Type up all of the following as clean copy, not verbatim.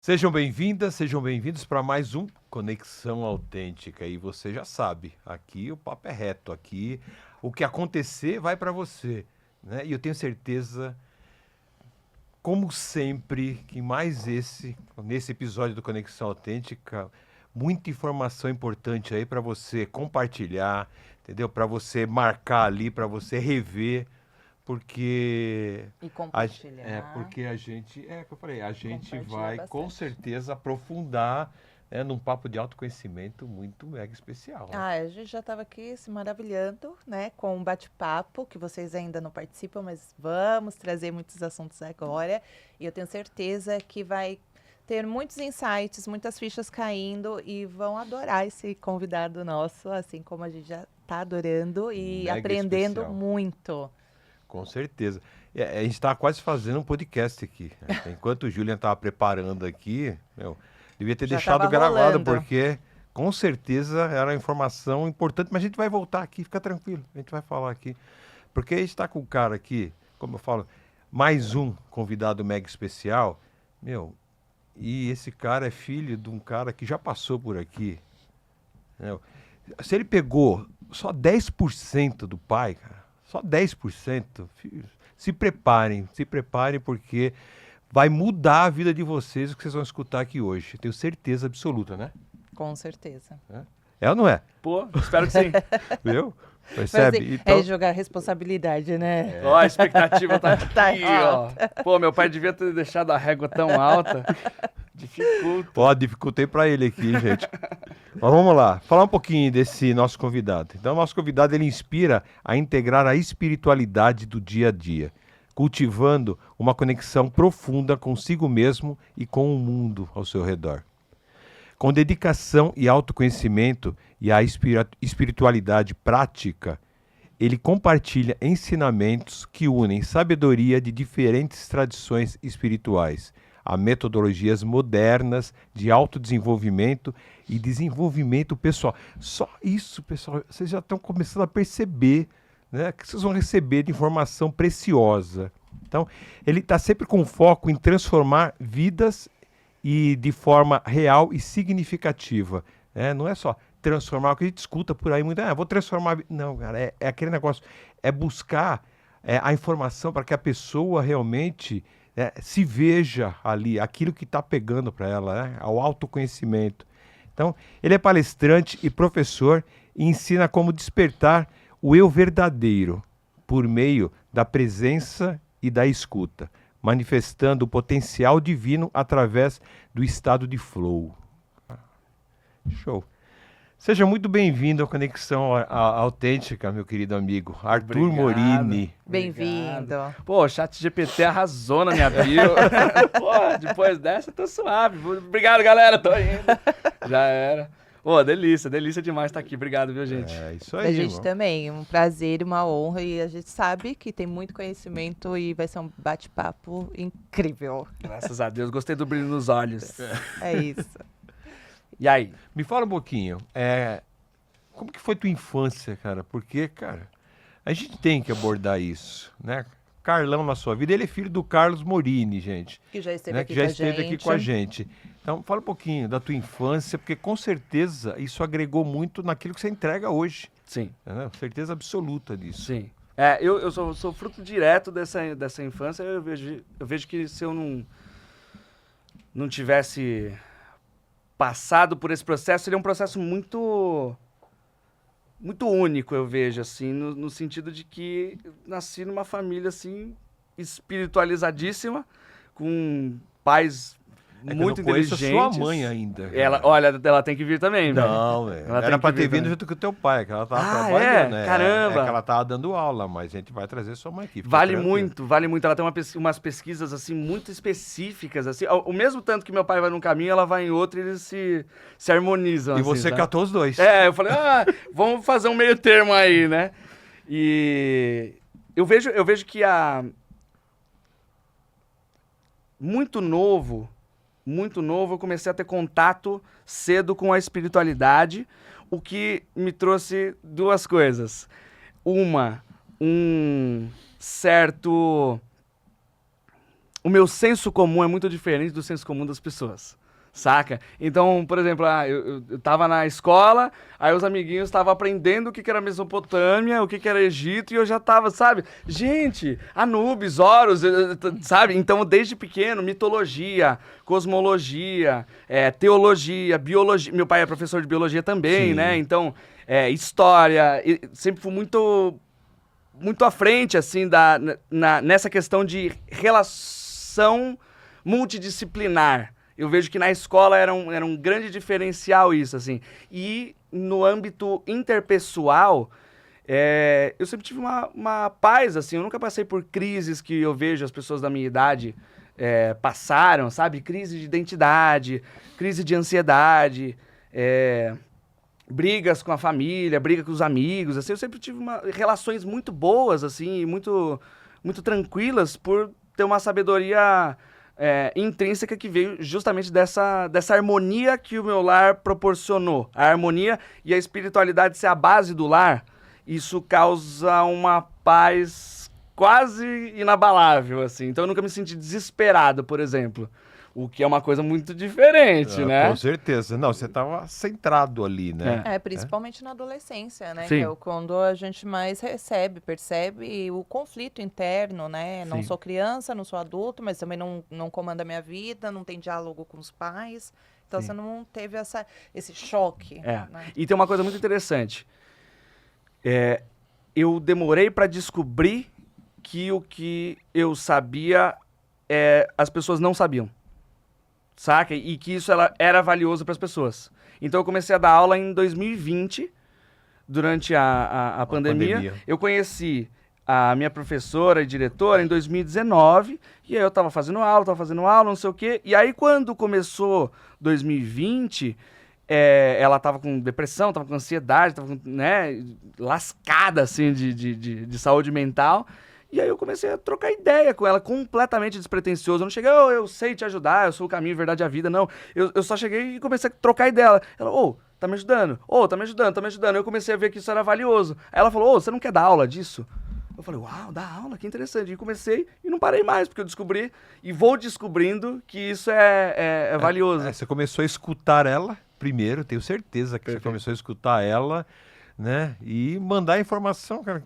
Sejam bem-vindas, sejam bem-vindos para mais um Conexão Autêntica. E você já sabe, aqui o papo é reto, aqui o que acontecer vai para você, né? E eu tenho certeza, como sempre, que nesse episódio do Conexão Autêntica, muita informação importante aí para você compartilhar, entendeu? Para você marcar ali, para você rever, porque E compartilhar. porque a gente, que eu falei, a gente Compartilhar vai com bastante. certeza aprofundar, né, num papo de autoconhecimento muito mega especial, né? A gente já estava aqui se maravilhando, né, com um bate-papo, que vocês ainda não participam, mas vamos trazer muitos assuntos agora. E eu tenho certeza que vai ter muitos insights, muitas fichas caindo e vão adorar esse convidado nosso, assim como a gente já está adorando e Mega aprendendo especial. muito. Com certeza. A gente está quase fazendo um podcast aqui, né? Enquanto o Julian estava preparando aqui, devia ter Já deixado tava gravado, rolando. porque com certeza era uma informação importante, mas a gente vai voltar aqui, fica tranquilo, a gente vai falar aqui. Porque a gente está com o cara aqui, como eu falo, mais um convidado mega especial, e esse cara é filho de um cara que já passou por aqui, né? Se ele pegou só 10% do pai, cara, só 10%, se preparem porque vai mudar a vida de vocês o que vocês vão escutar aqui hoje. Tenho certeza absoluta, né? Com certeza. É ou não é? Pô, espero que sim. Viu? Mas Percebe? é jogar responsabilidade, né? Ó, a expectativa tá Tá aqui, ó. Pô, meu pai devia ter deixado a régua tão alta. Dificulta. Ó, dificultei para ele aqui, gente. Mas vamos lá, falar um pouquinho desse nosso convidado. Então, o nosso convidado, ele inspira a integrar a espiritualidade do dia a dia, cultivando uma conexão profunda consigo mesmo e com o mundo ao seu redor. Com dedicação e autoconhecimento e a espiritualidade prática, ele compartilha ensinamentos que unem sabedoria de diferentes tradições espirituais a metodologias modernas de autodesenvolvimento e desenvolvimento pessoal. Só isso, pessoal, vocês já estão começando a perceber, né, que vocês vão receber de informação preciosa. Então, ele está sempre com foco em transformar vidas e de forma real e significativa, né? Não é só transformar o que a gente escuta por aí muito, vou transformar. Não, cara, é aquele negócio, é buscar a informação para que a pessoa realmente se veja ali, aquilo que está pegando para ela, né? Ao autoconhecimento. Então, ele é palestrante e professor e ensina como despertar o eu verdadeiro por meio da presença e da escuta, manifestando o potencial divino através do estado de flow. Show. Seja muito bem-vindo à Conexão Autêntica, meu querido amigo Arthur Obrigado. Morini. Bem-vindo. Pô, o chat GPT arrasou na minha bio. Pô, depois dessa eu tô suave. Obrigado, galera. Tô indo. Já era. Pô, delícia demais estar aqui. Obrigado, viu, gente? É isso A aí, gente irmão. também, um prazer e uma honra, e a gente sabe que tem muito conhecimento e vai ser um bate-papo incrível. Graças a Deus. Gostei do brilho nos olhos. É isso. E aí? Me fala um pouquinho, como que foi tua infância, cara? Porque, cara, a gente tem que abordar isso, né? Carlão na sua vida, ele é filho do Carlos Morini, gente. Que já esteve Né? aqui Que já com a esteve aqui gente. com a gente. Então, fala um pouquinho da tua infância, porque com certeza isso agregou muito naquilo que você entrega hoje. Sim. Né? Certeza absoluta disso. Sim. Eu sou fruto direto dessa infância. Eu vejo que se eu não tivesse passado por esse processo, seria um processo muito único, eu vejo, assim, no sentido de que eu nasci numa família, assim, espiritualizadíssima, com pais muito eu não conheço inteligentes. a sua mãe ainda. Olha, ela tem que vir também, velho. Não, velho. Ela tem Era que pra vir ter vindo também. junto com o teu pai, que ela tava Ah, trabalhando, é? né? Caramba! É que ela tava dando aula, mas a gente vai trazer sua mãe aqui. fica Vale tranquilo. muito. Ela tem umas pesquisas, assim, muito específicas, assim. O mesmo tanto que meu pai vai num caminho, ela vai em outro e eles se harmonizam, E assim, você sabe? catou os dois. Eu falei, vamos fazer um meio termo aí, né? E eu vejo que muito novo, eu comecei a ter contato cedo com a espiritualidade, o que me trouxe duas coisas. Um certo o meu senso comum é muito diferente do senso comum das pessoas. Saca? Então, por exemplo, eu tava na escola, aí os amiguinhos estavam aprendendo o que era Mesopotâmia, o que era Egito, e eu já tava, sabe? Gente, Anubis, Horus, sabe? Então, desde pequeno, mitologia, cosmologia, teologia, biologia. Meu pai é professor de biologia também, Sim. né? Então, história, sempre fui muito à frente, assim, nessa questão de relação multidisciplinar. Eu vejo que na escola era um grande diferencial isso, assim. E no âmbito interpessoal, eu sempre tive uma paz, assim. Eu nunca passei por crises que eu vejo as pessoas da minha idade passaram, sabe? Crise de identidade, crise de ansiedade, brigas com a família, briga com os amigos, assim. Eu sempre tive relações muito boas, assim, muito, muito tranquilas por ter uma sabedoria intrínseca que veio justamente dessa harmonia que o meu lar proporcionou. A harmonia e a espiritualidade ser a base do lar, isso causa uma paz quase inabalável, assim. Então eu nunca me senti desesperado, por exemplo. O que é uma coisa muito diferente, né? Com certeza. Não, você estava centrado ali, né? Principalmente na adolescência, né? Sim. Que é quando a gente mais percebe o conflito interno, né? Não Sim. sou criança, não sou adulto, mas também não comanda a minha vida, não tem diálogo com os pais. Então Sim. você não teve esse choque. Né? E tem uma coisa muito interessante. Eu demorei para descobrir que o que eu sabia, as pessoas não sabiam. Saca? E que isso era valioso para as pessoas. Então eu comecei a dar aula em 2020, durante a pandemia. Eu conheci a minha professora e diretora em 2019, e aí eu tava fazendo aula, não sei o quê. E aí quando começou 2020, ela tava com depressão, tava com ansiedade, tava lascada, assim, de saúde mental. E aí eu comecei a trocar ideia com ela, completamente despretensioso. Eu não cheguei, eu sei te ajudar, eu sou o caminho, a verdade e a vida, não. Eu só cheguei e comecei a trocar ideia. Ela, tá me ajudando? Tá me ajudando. Eu comecei a ver que isso era valioso. Aí ela falou, você não quer dar aula disso? Eu falei, uau, dá aula, que interessante. E comecei e não parei mais, porque eu descobri e vou descobrindo que isso é valioso. Você começou a escutar ela primeiro, tenho certeza que Perfeito. você começou a escutar ela, né? E mandar informação, cara,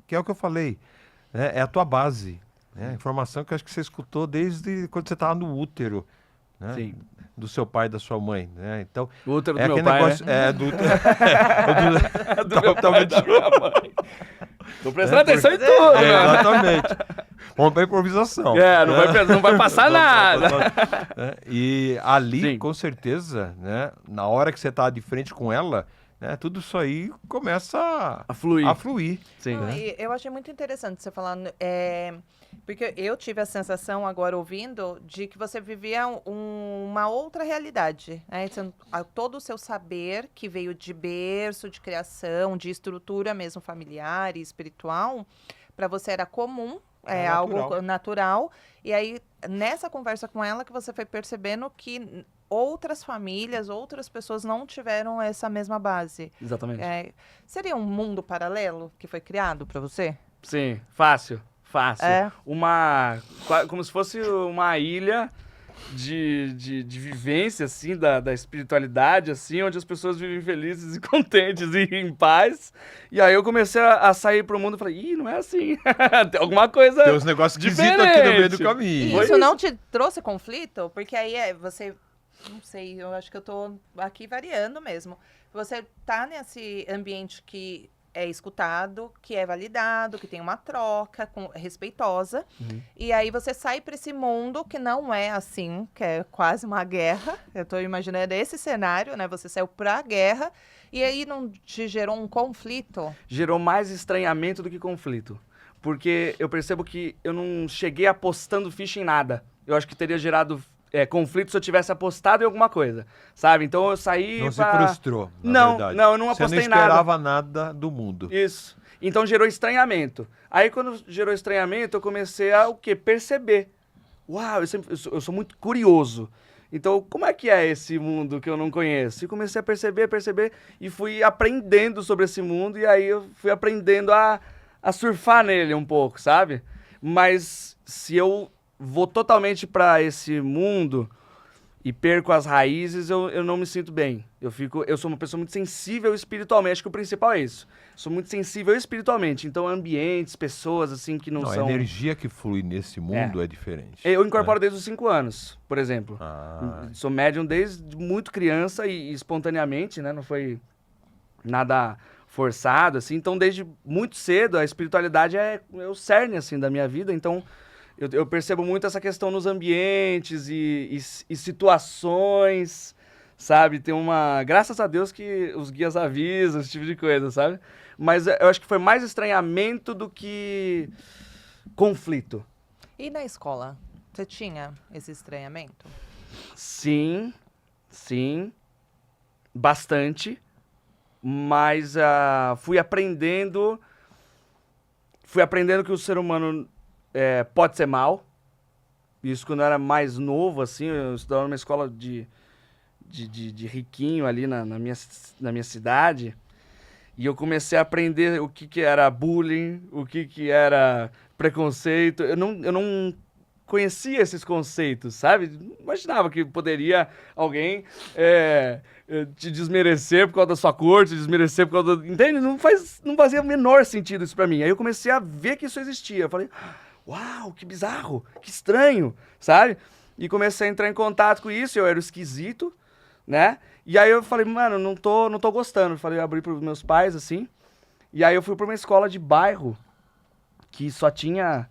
que é o que eu falei. É a tua base, né? Informação que eu acho que você escutou desde quando você estava no útero, né? Sim. Do seu pai e da sua mãe, né? Então, O útero do aquele meu pai, negócio, né? do útero. Do meu pai e da minha mãe. Tô prestando atenção em porque- tudo, né? Exatamente. Vamos para improvisação. Não vai passar nada. E ali, Sim. com certeza, né? Na hora que você está de frente com ela, né? Tudo isso aí começa A fluir. a fluir. Sim. Não, e eu achei muito interessante você falar, porque eu tive a sensação agora ouvindo de que você vivia uma outra realidade, né? Todo o seu saber que veio de berço, de criação, de estrutura mesmo familiar e espiritual, para você era comum, algo natural. E aí, nessa conversa com ela, que você foi percebendo que outras famílias, outras pessoas não tiveram essa mesma base. Exatamente. Seria um mundo paralelo que foi criado para você? Sim, fácil. É. Como se fosse uma ilha de vivência, assim, da espiritualidade, assim, onde as pessoas vivem felizes e contentes e em paz. E aí eu comecei a sair pro mundo e falei, não é assim. Tem alguma coisa Tem uns negócios esquisitos aqui no meio do E caminho. Foi isso isso. não te trouxe conflito? Porque aí você... Não sei, eu acho que eu tô aqui variando mesmo. Você tá nesse ambiente que é escutado, que é validado, que tem uma troca respeitosa. Uhum. E aí você sai para esse mundo que não é assim, que é quase uma guerra. Eu tô imaginando esse cenário, né? Você saiu pra guerra e aí não te gerou um conflito? Gerou mais estranhamento do que conflito. Porque eu percebo que eu não cheguei apostando ficha em nada. Eu acho que teria gerado conflito se eu tivesse apostado em alguma coisa, sabe? Então eu saí Não se frustrou, na verdade. Não, eu não apostei Você não em nada. esperava nada do mundo. Isso. Então gerou estranhamento. Aí quando gerou estranhamento, eu comecei a perceber. Uau, eu sou muito curioso. Então, como é que é esse mundo que eu não conheço? E comecei a perceber, e fui aprendendo sobre esse mundo, e aí eu fui aprendendo a surfar nele um pouco, sabe? Mas se eu vou totalmente para esse mundo e perco as raízes, eu não me sinto bem. Eu sou uma pessoa muito sensível espiritualmente, acho que o principal é isso. Sou muito sensível espiritualmente, então ambientes, pessoas assim que não Não, são... a energia que flui nesse mundo é diferente. Eu incorporo desde os 5 anos, por exemplo. Ah, Sou médium desde muito criança e espontaneamente, né? Não foi nada forçado, assim. Então, desde muito cedo, a espiritualidade é o cerne, assim, da minha vida. Então, eu percebo muito essa questão nos ambientes e situações, sabe? Tem uma... Graças a Deus que os guias avisam, esse tipo de coisa, sabe? Mas eu acho que foi mais estranhamento do que conflito. E na escola? Você tinha esse estranhamento? Sim, bastante, mas fui aprendendo que o ser humano pode ser mal. Isso quando eu era mais novo, assim, eu estudava numa escola de riquinho ali na minha cidade, e eu comecei a aprender o que era bullying, o que era preconceito. Eu não conhecia esses conceitos, sabe? Não imaginava que poderia alguém te desmerecer por causa da sua cor, te desmerecer por causa do... Entende? Não fazia o menor sentido isso pra mim. Aí eu comecei a ver que isso existia. Eu falei, uau, que bizarro, que estranho, sabe? E comecei a entrar em contato com isso, eu era o esquisito, né? E aí eu falei, mano, não tô gostando. Eu abri pros meus pais, assim. E aí eu fui pra uma escola de bairro que só tinha...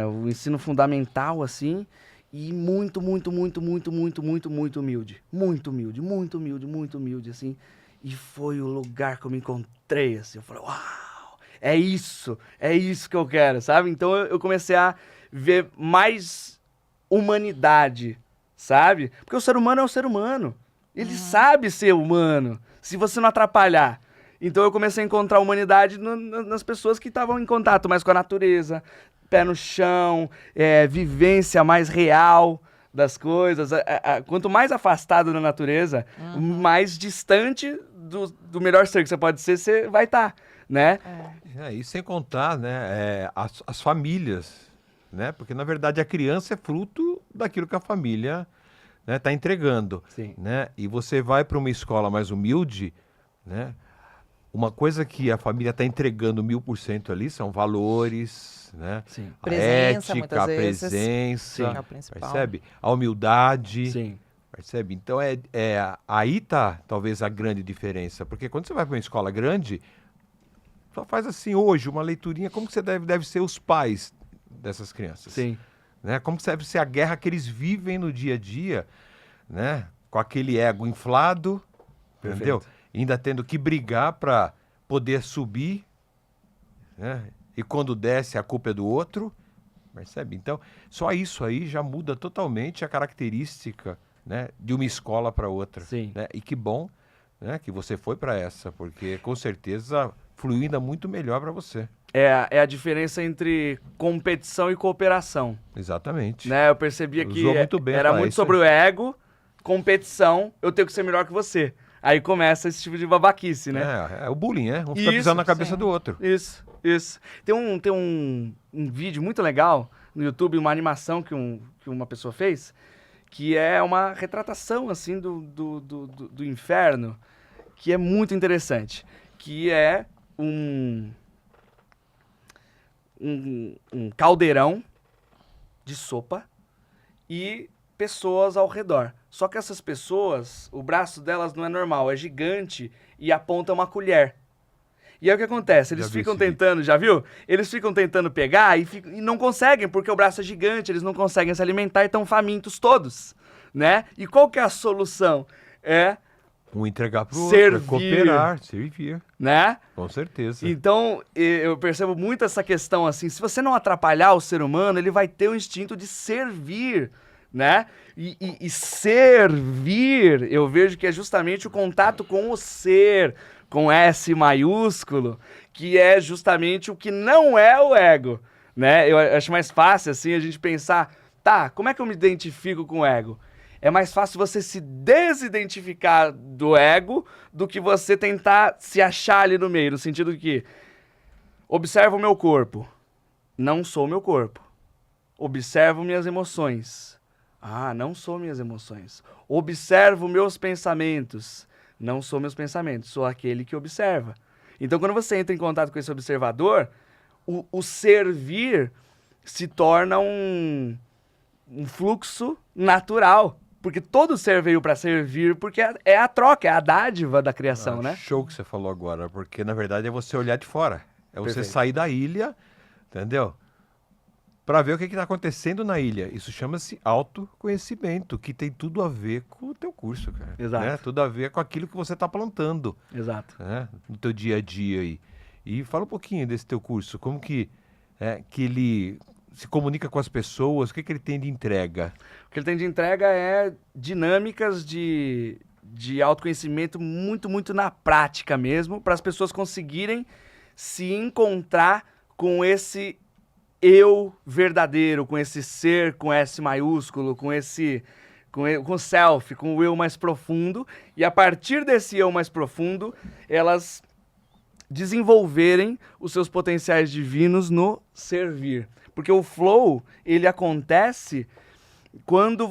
o ensino fundamental, assim, e muito humilde. Muito humilde, assim. E foi o lugar que eu me encontrei, assim. Eu falei, uau, é isso que eu quero, sabe? Então eu comecei a ver mais humanidade, sabe? Porque o ser humano é o ser humano. Ele sabe ser humano, se você não atrapalhar. Então eu comecei a encontrar humanidade nas pessoas que estavam em contato mais com a natureza, pé no chão, vivência mais real das coisas. Quanto mais afastado da natureza, mais distante do melhor ser que você pode ser, você vai estar, né? e sem contar, né, as famílias, né? Porque na verdade a criança é fruto daquilo que a família, né, tá entregando, Sim. né? E você vai para uma escola mais humilde, né? Uma coisa que a família está entregando 1000% ali são valores, né? Sim. A Presença, ética, muitas a vezes. presença, É o principal. percebe? A humildade, Sim. percebe? Então aí tá talvez a grande diferença, porque quando você vai para uma escola grande, só faz assim hoje uma leiturinha, como que você deve ser os pais dessas crianças, Sim. né? Como que deve ser a guerra que eles vivem no dia a dia, né? Com aquele ego inflado, entendeu? Perfeito. Ainda tendo que brigar para poder subir, né? E quando desce a culpa é do outro, percebe? Então, só isso aí já muda totalmente a característica, né, de uma escola para outra. Sim. Né? E que bom, né, que você foi para essa, porque com certeza fluiu ainda muito melhor para você. É a diferença entre competição e cooperação, Exatamente. né? Eu percebia que Usou muito bem a era palavra, muito isso sobre aí. o ego, competição, eu tenho que ser melhor que você. Aí começa esse tipo de babaquice, né? É o bullying, né? Um fica Isso, pisando na cabeça sim. do outro. Isso. Tem um vídeo muito legal no YouTube, uma animação que uma pessoa fez, que é uma retratação, assim, do inferno, que é muito interessante. Que é um caldeirão de sopa e pessoas ao redor. Só que essas pessoas, o braço delas não é normal, é gigante e aponta uma colher. E aí o que acontece? Eles Já vi ficam esse vídeo. tentando, já viu? Eles ficam tentando pegar e não conseguem, porque o braço é gigante, eles não conseguem se alimentar e estão famintos todos, né? E qual que é a solução? Um entregar pro Servir. outro, cooperar, servir, Né? com certeza. Então, eu percebo muito essa questão assim, se você não atrapalhar o ser humano, ele vai ter o instinto de servir, né? E servir, eu vejo que é justamente o contato com o ser, com S maiúsculo, que é justamente o que não é o ego, né? Eu acho mais fácil, assim, a gente pensar, tá, como é que eu me identifico com o ego? É mais fácil você se desidentificar do ego do que você tentar se achar ali no meio, no sentido que observa o meu corpo, não sou o meu corpo. observo minhas emoções. Ah, não sou minhas emoções. Observo meus pensamentos. Não sou meus pensamentos, sou aquele que observa. Então, quando você entra em contato com esse observador, o servir se torna um fluxo natural. Porque todo ser veio para servir, porque é a troca, é a dádiva da criação, né? Show que você falou agora, porque na verdade é você olhar de fora. É você Perfeito. sair da ilha, entendeu? Para ver o que está acontecendo na ilha. Isso chama-se autoconhecimento, que tem tudo a ver com o teu curso, cara. Exato. Né? Tudo a ver com aquilo que você está plantando, Exato. né? No teu dia a dia aí. E fala um pouquinho desse teu curso, como que ele se comunica com as pessoas, o que ele tem de entrega? O que ele tem de entrega é dinâmicas de autoconhecimento muito, muito na prática mesmo, para as pessoas conseguirem se encontrar com esse eu verdadeiro, com esse ser com S maiúsculo, com o self, com o eu mais profundo, e a partir desse eu mais profundo, elas desenvolverem os seus potenciais divinos no servir. Porque o flow, ele acontece quando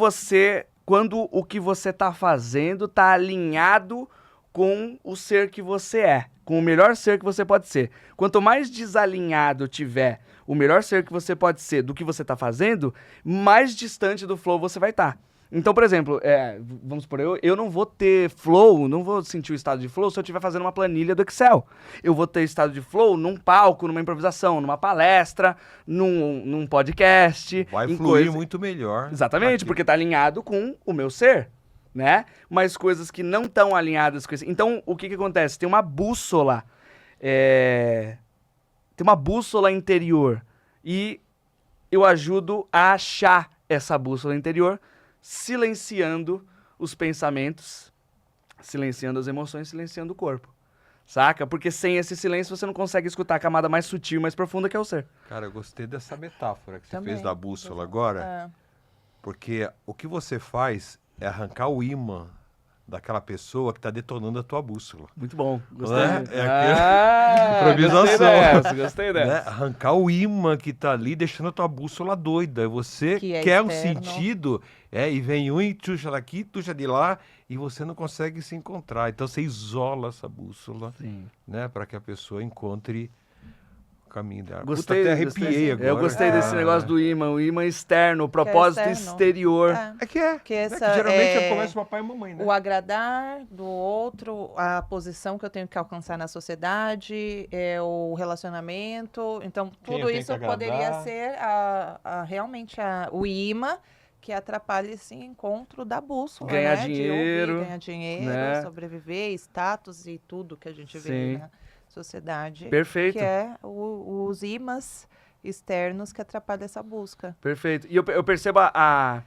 o que você está fazendo está alinhado com o ser que você é, com o melhor ser que você pode ser. Quanto mais desalinhado tiver o melhor ser que você pode ser do que você está fazendo, mais distante do flow você vai estar. Então, por exemplo, vamos supor, eu não vou ter flow, não vou sentir o estado de flow se eu estiver fazendo uma planilha do Excel. Eu vou ter estado de flow num palco, numa improvisação, numa palestra, num podcast. Vai fluir muito melhor. Exatamente, aqui. porque está alinhado com o meu ser, né? Mas coisas que não estão alinhadas com esse... Então, o que acontece? Tem uma bússola, tem uma bússola interior. E eu ajudo a achar essa bússola interior, silenciando os pensamentos, silenciando as emoções, silenciando o corpo. Saca? Porque sem esse silêncio você não consegue escutar a camada mais sutil, mais profunda que é o ser. Cara, eu gostei dessa metáfora que você Também. fez da bússola agora, porque o que você faz é arrancar o ímã daquela pessoa que está detonando a tua bússola. Muito bom. Gostei. Né? Improvisação. Gostei dessa. Né? Arrancar o ímã que tá ali, deixando a tua bússola doida. Você Que é quer um externo. sentido, e vem um e tuxa daqui, tuxa de lá, e você não consegue se encontrar. Então você isola essa bússola, Sim. né, para que a pessoa encontre o caminho dela. Gostei, Puta, até arrepiei gostei. agora. Eu gostei desse negócio do ímã, o ímã externo, o propósito externo. exterior. É que é. Que né? essa Que geralmente é começa papai e mamãe, né? o agradar do outro, a posição que eu tenho que alcançar na sociedade, o relacionamento. Então, Quem eu tudo tenho isso que poderia agradar. ser realmente o imã que atrapalha esse encontro da bússola, Ganhar né? dinheiro, De ouvir, ganhar dinheiro, né? sobreviver, status e tudo que a gente vê Sim. na sociedade. Perfeito. Que é os imãs externos que atrapalham essa busca. Perfeito. E eu percebo a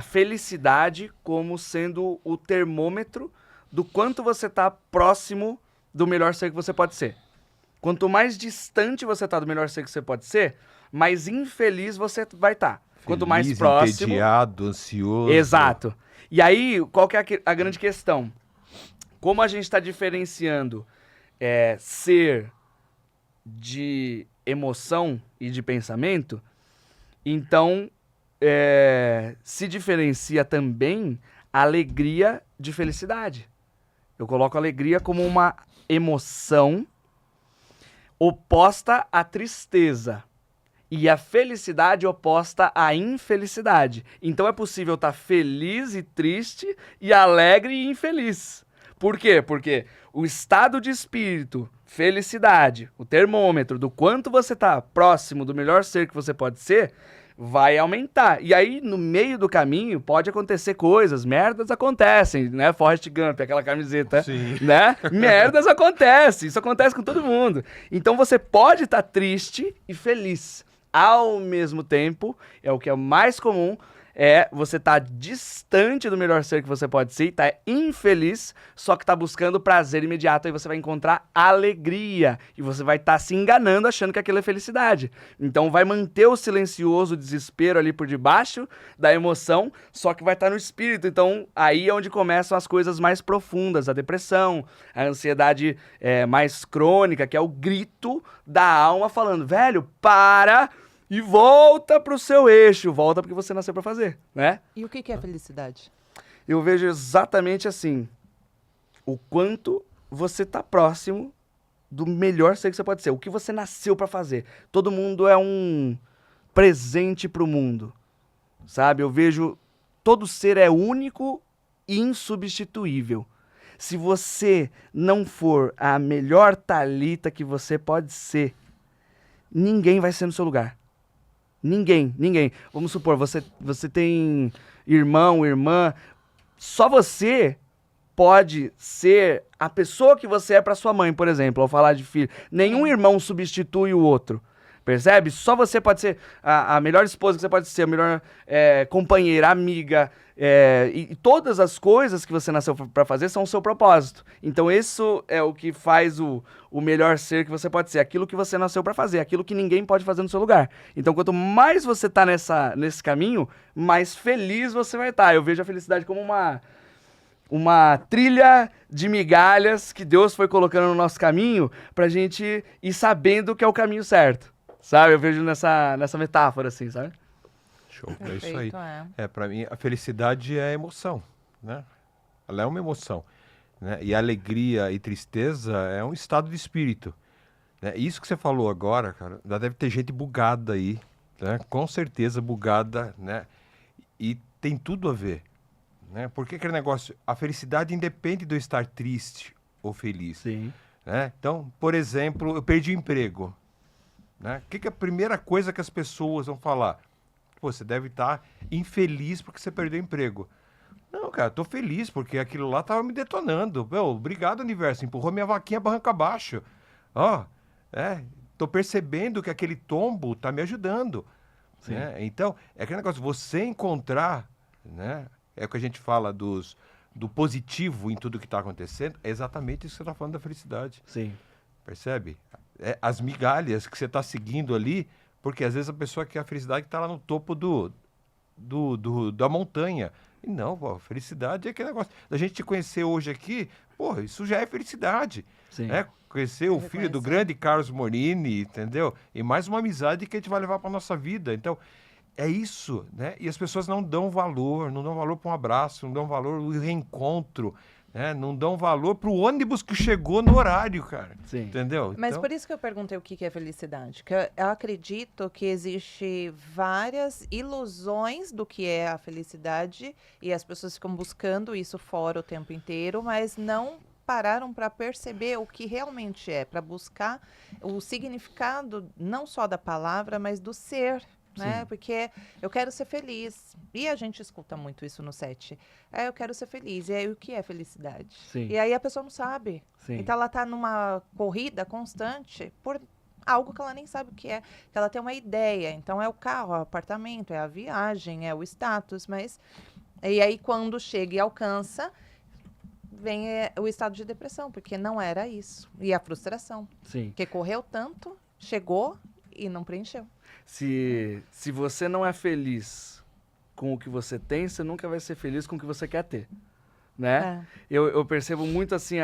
felicidade como sendo o termômetro do quanto você está próximo do melhor ser que você pode ser. Quanto mais distante você está do melhor ser que você pode ser, mais infeliz você vai estar. Quanto mais Feliz, próximo... entediado, ansioso. Exato. E aí, qual que é a grande questão? Como a gente está diferenciando ser de emoção e de pensamento, então se diferencia também a alegria de felicidade. Eu coloco a alegria como uma emoção oposta à tristeza. E a felicidade oposta à infelicidade. Então é possível estar feliz e triste, e alegre e infeliz. Por quê? Porque o estado de espírito, felicidade, o termômetro do quanto você está próximo do melhor ser que você pode ser, vai aumentar. E aí, no meio do caminho, pode acontecer coisas, merdas acontecem, né? Forrest Gump, aquela camiseta, Sim. né? Merdas acontecem, isso acontece com todo mundo. Então você pode estar triste e feliz. Ao mesmo tempo, é o que é mais comum, você estar distante do melhor ser que você pode ser, tá infeliz, só que tá buscando prazer imediato, aí você vai encontrar alegria, e você vai estar se enganando achando que aquilo é felicidade. Então vai manter o silencioso desespero ali por debaixo da emoção, só que vai estar no espírito. Então aí é onde começam as coisas mais profundas, a depressão, a ansiedade mais crônica, que é o grito da alma falando, velho, para e volta pro seu eixo, volta porque você nasceu para fazer, né? E o que é felicidade? Eu vejo exatamente assim, o quanto você tá próximo do melhor ser que você pode ser, o que você nasceu para fazer. Todo mundo é um presente pro mundo, sabe? Eu vejo todo ser é único e insubstituível. Se você não for a melhor Thalita que você pode ser, ninguém vai ser no seu lugar. Ninguém. Vamos supor, você tem irmão, irmã, só você pode ser a pessoa que você é para sua mãe, por exemplo, ao falar de filho. Nenhum irmão substitui o outro. Percebe? Só você pode ser a melhor esposa que você pode ser, a melhor companheira, amiga, e todas as coisas que você nasceu para fazer são o seu propósito. Então isso é o que faz o melhor ser que você pode ser, aquilo que você nasceu para fazer, aquilo que ninguém pode fazer no seu lugar. Então quanto mais você tá nesse caminho, mais feliz você vai estar. Eu vejo a felicidade como uma trilha de migalhas que Deus foi colocando no nosso caminho pra gente ir sabendo que é o caminho certo. Sabe? Eu vejo nessa metáfora, assim, sabe? Show, é isso aí. Perfeito, é. Para mim, a felicidade é emoção, né? Ela é uma emoção, né? E alegria e tristeza é um estado de espírito, né? Isso que você falou agora, cara, já deve ter gente bugada aí, né? Com certeza bugada, né? E tem tudo a ver, né? Porque aquele negócio, a felicidade independe de eu estar triste ou feliz, Sim. né? Então, por exemplo, eu perdi o emprego, né? O que é a primeira coisa que as pessoas vão falar? Pô, você deve estar infeliz porque você perdeu o emprego. Não, cara, tô feliz porque aquilo lá tava me detonando. Meu, obrigado, universo, empurrou minha vaquinha barranca abaixo. Ó, tô percebendo que aquele tombo tá me ajudando. Né? Então, é aquele negócio, você encontrar, né? É o que a gente fala do positivo em tudo que está acontecendo, é exatamente isso que você está falando da felicidade. Sim. Percebe? As migalhas que você está seguindo ali, porque às vezes a pessoa quer a felicidade que está lá no topo da montanha. E não, pô, felicidade é aquele negócio. Da gente te conhecer hoje aqui, pô, isso já é felicidade. Sim. Né? Conhecer o filho do grande Carlos Morini, entendeu? E mais uma amizade que a gente vai levar para nossa vida. Então, é isso, né? E as pessoas não dão valor para um abraço, não dão valor ao reencontro, né? Não dão valor para o ônibus que chegou no horário, cara. Sim. Entendeu? Mas Então, por isso que eu perguntei o que é felicidade. Que eu acredito que existe várias ilusões do que é a felicidade e as pessoas ficam buscando isso fora o tempo inteiro, mas não pararam para perceber o que realmente é, para buscar o significado não só da palavra, mas do ser. Né? Porque eu quero ser feliz. E a gente escuta muito isso no set. Eu quero ser feliz. E aí, o que é felicidade? Sim. E aí a pessoa não sabe. Sim. Então ela tá numa corrida constante por algo que ela nem sabe o que é. Que ela tem uma ideia. Então é o carro, é o apartamento, é a viagem, é o status. Mas... E aí, quando chega e alcança, vem o estado de depressão. Porque não era isso. E a frustração. Sim. Porque correu tanto, chegou e não preencheu. Se você não é feliz com o que você tem, você nunca vai ser feliz com o que você quer ter, né? Eu percebo muito assim,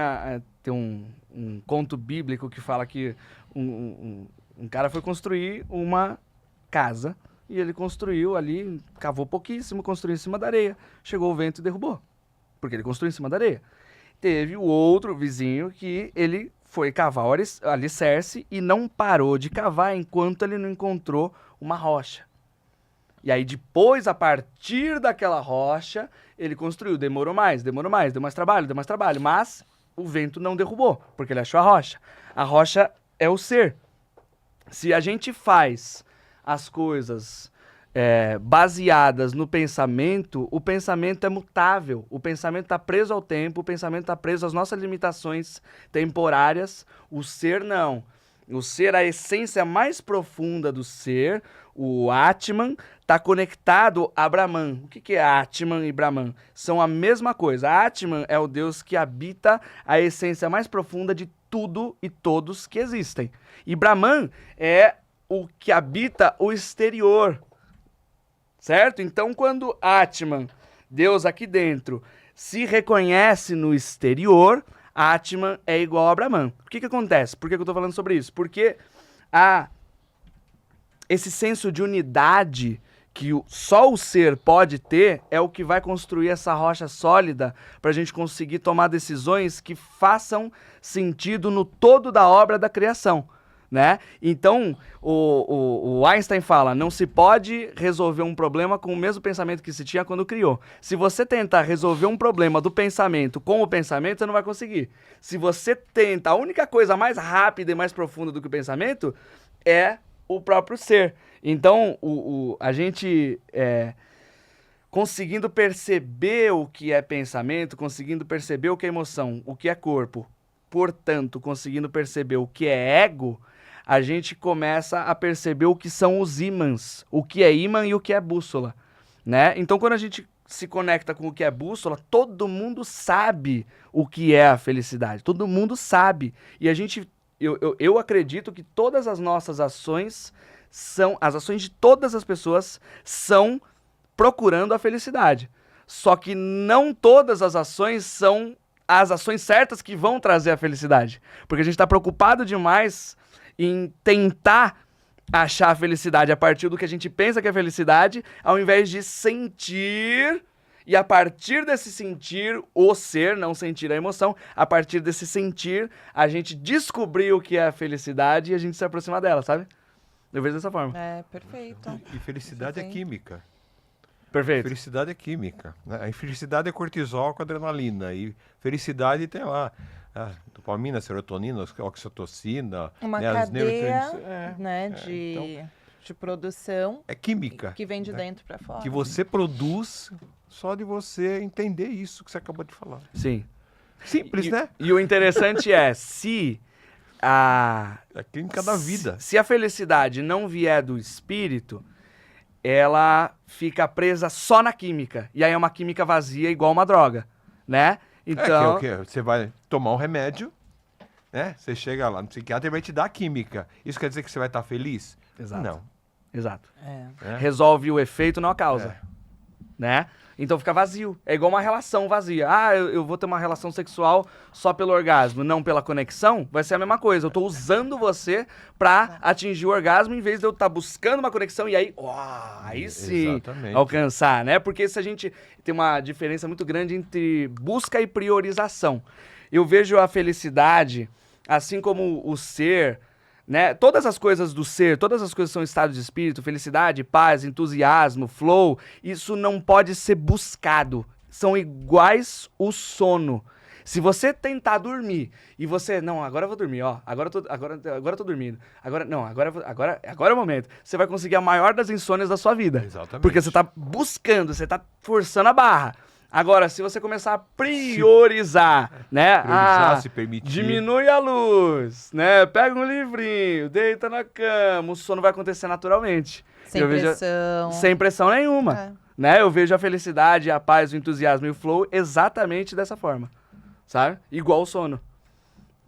tem um conto bíblico que fala que um cara foi construir uma casa e ele construiu ali, cavou pouquíssimo, construiu em cima da areia. Chegou o vento e derrubou, porque ele construiu em cima da areia. Teve o outro vizinho que ele foi cavar o alicerce e não parou de cavar enquanto ele não encontrou uma rocha. E aí depois, a partir daquela rocha, ele construiu. Demorou mais, deu mais trabalho, mas o vento não derrubou, porque ele achou a rocha. A rocha é o ser. Se a gente faz as coisas baseadas no pensamento, o pensamento é mutável, o pensamento está preso ao tempo, o pensamento está preso às nossas limitações temporárias, o ser não. O ser, a essência mais profunda do ser, o Atman, está conectado a Brahman. O que é Atman e Brahman? São a mesma coisa. Atman é o Deus que habita a essência mais profunda de tudo e todos que existem. E Brahman é o que habita o exterior. Certo? Então, quando Atman, Deus aqui dentro, se reconhece no exterior, Atman é igual a Brahman. O que acontece? Por que eu estou falando sobre isso? Porque a esse senso de unidade que só o ser pode ter é o que vai construir essa rocha sólida para a gente conseguir tomar decisões que façam sentido no todo da obra da criação, né? Então, o Einstein fala, não se pode resolver um problema com o mesmo pensamento que se tinha quando criou. Se você tentar resolver um problema do pensamento com o pensamento, você não vai conseguir. Se você tenta, a única coisa mais rápida e mais profunda do que o pensamento é o próprio ser. Então, a gente conseguindo perceber o que é pensamento, conseguindo perceber o que é emoção, o que é corpo, portanto, conseguindo perceber o que é ego, a gente começa a perceber o que são os ímãs, o que é ímã e o que é bússola, né? Então, quando a gente se conecta com o que é bússola, todo mundo sabe o que é a felicidade, todo mundo sabe. E eu acredito que todas as nossas ações as ações de todas as pessoas são procurando a felicidade. Só que não todas as ações são as ações certas que vão trazer a felicidade. Porque a gente está preocupado demais em tentar achar a felicidade a partir do que a gente pensa que é felicidade, ao invés de sentir, e a partir desse sentir, o ser, não sentir a emoção, a partir desse sentir, a gente descobrir o que é a felicidade e a gente se aproximar dela, sabe? Eu vejo dessa forma. É, perfeito. E felicidade é Sim. química. Perfeito. Felicidade é química. Né? A infelicidade é cortisol com adrenalina. E felicidade tem lá dopamina, serotonina, oxitocina. Uma né, os cadeia, neurotransmissores. né, então, de produção é química. que vem de né? dentro para fora. Que você produz só de você entender isso que você acabou de falar. Sim. Simples, né? E o interessante é, se a É a clínica da vida. Se a felicidade não vier do espírito, ela fica presa só na química. E aí é uma química vazia igual uma droga, né? Então, Que é o quê? Você vai tomar um remédio, né? Você chega lá no psiquiatra e vai te dar a química. Isso quer dizer que você vai estar feliz? Exato. Não. Exato. É. né? Resolve o efeito, não a causa. É. Né? Então fica vazio. É igual uma relação vazia. Ah, eu vou ter uma relação sexual só pelo orgasmo, não pela conexão. Vai ser a mesma coisa. Eu tô usando você pra atingir o orgasmo em vez de eu estar buscando uma conexão e aí, aí sim, Exatamente. alcançar, né? Porque se a gente tem uma diferença muito grande entre busca e priorização. Eu vejo a felicidade, assim como o ser, né? Todas as coisas do ser, todas as coisas são estado de espírito, felicidade, paz, entusiasmo, flow, isso não pode ser buscado. São iguais o sono. Se você tentar dormir e você, não, agora eu vou dormir, ó, agora eu tô dormindo, agora é o momento. Você vai conseguir a maior das insônias da sua vida. Exatamente. Porque você tá buscando, você tá forçando a barra. Agora, se você começar a priorizar, né? Priorizar, se permitir. Diminui a luz, né? Pega um livrinho, deita na cama, o sono vai acontecer naturalmente. Sem Eu vejo- pressão. Sem pressão nenhuma, É. né? Eu vejo a felicidade, a paz, o entusiasmo e o flow exatamente dessa forma, sabe? Igual o sono.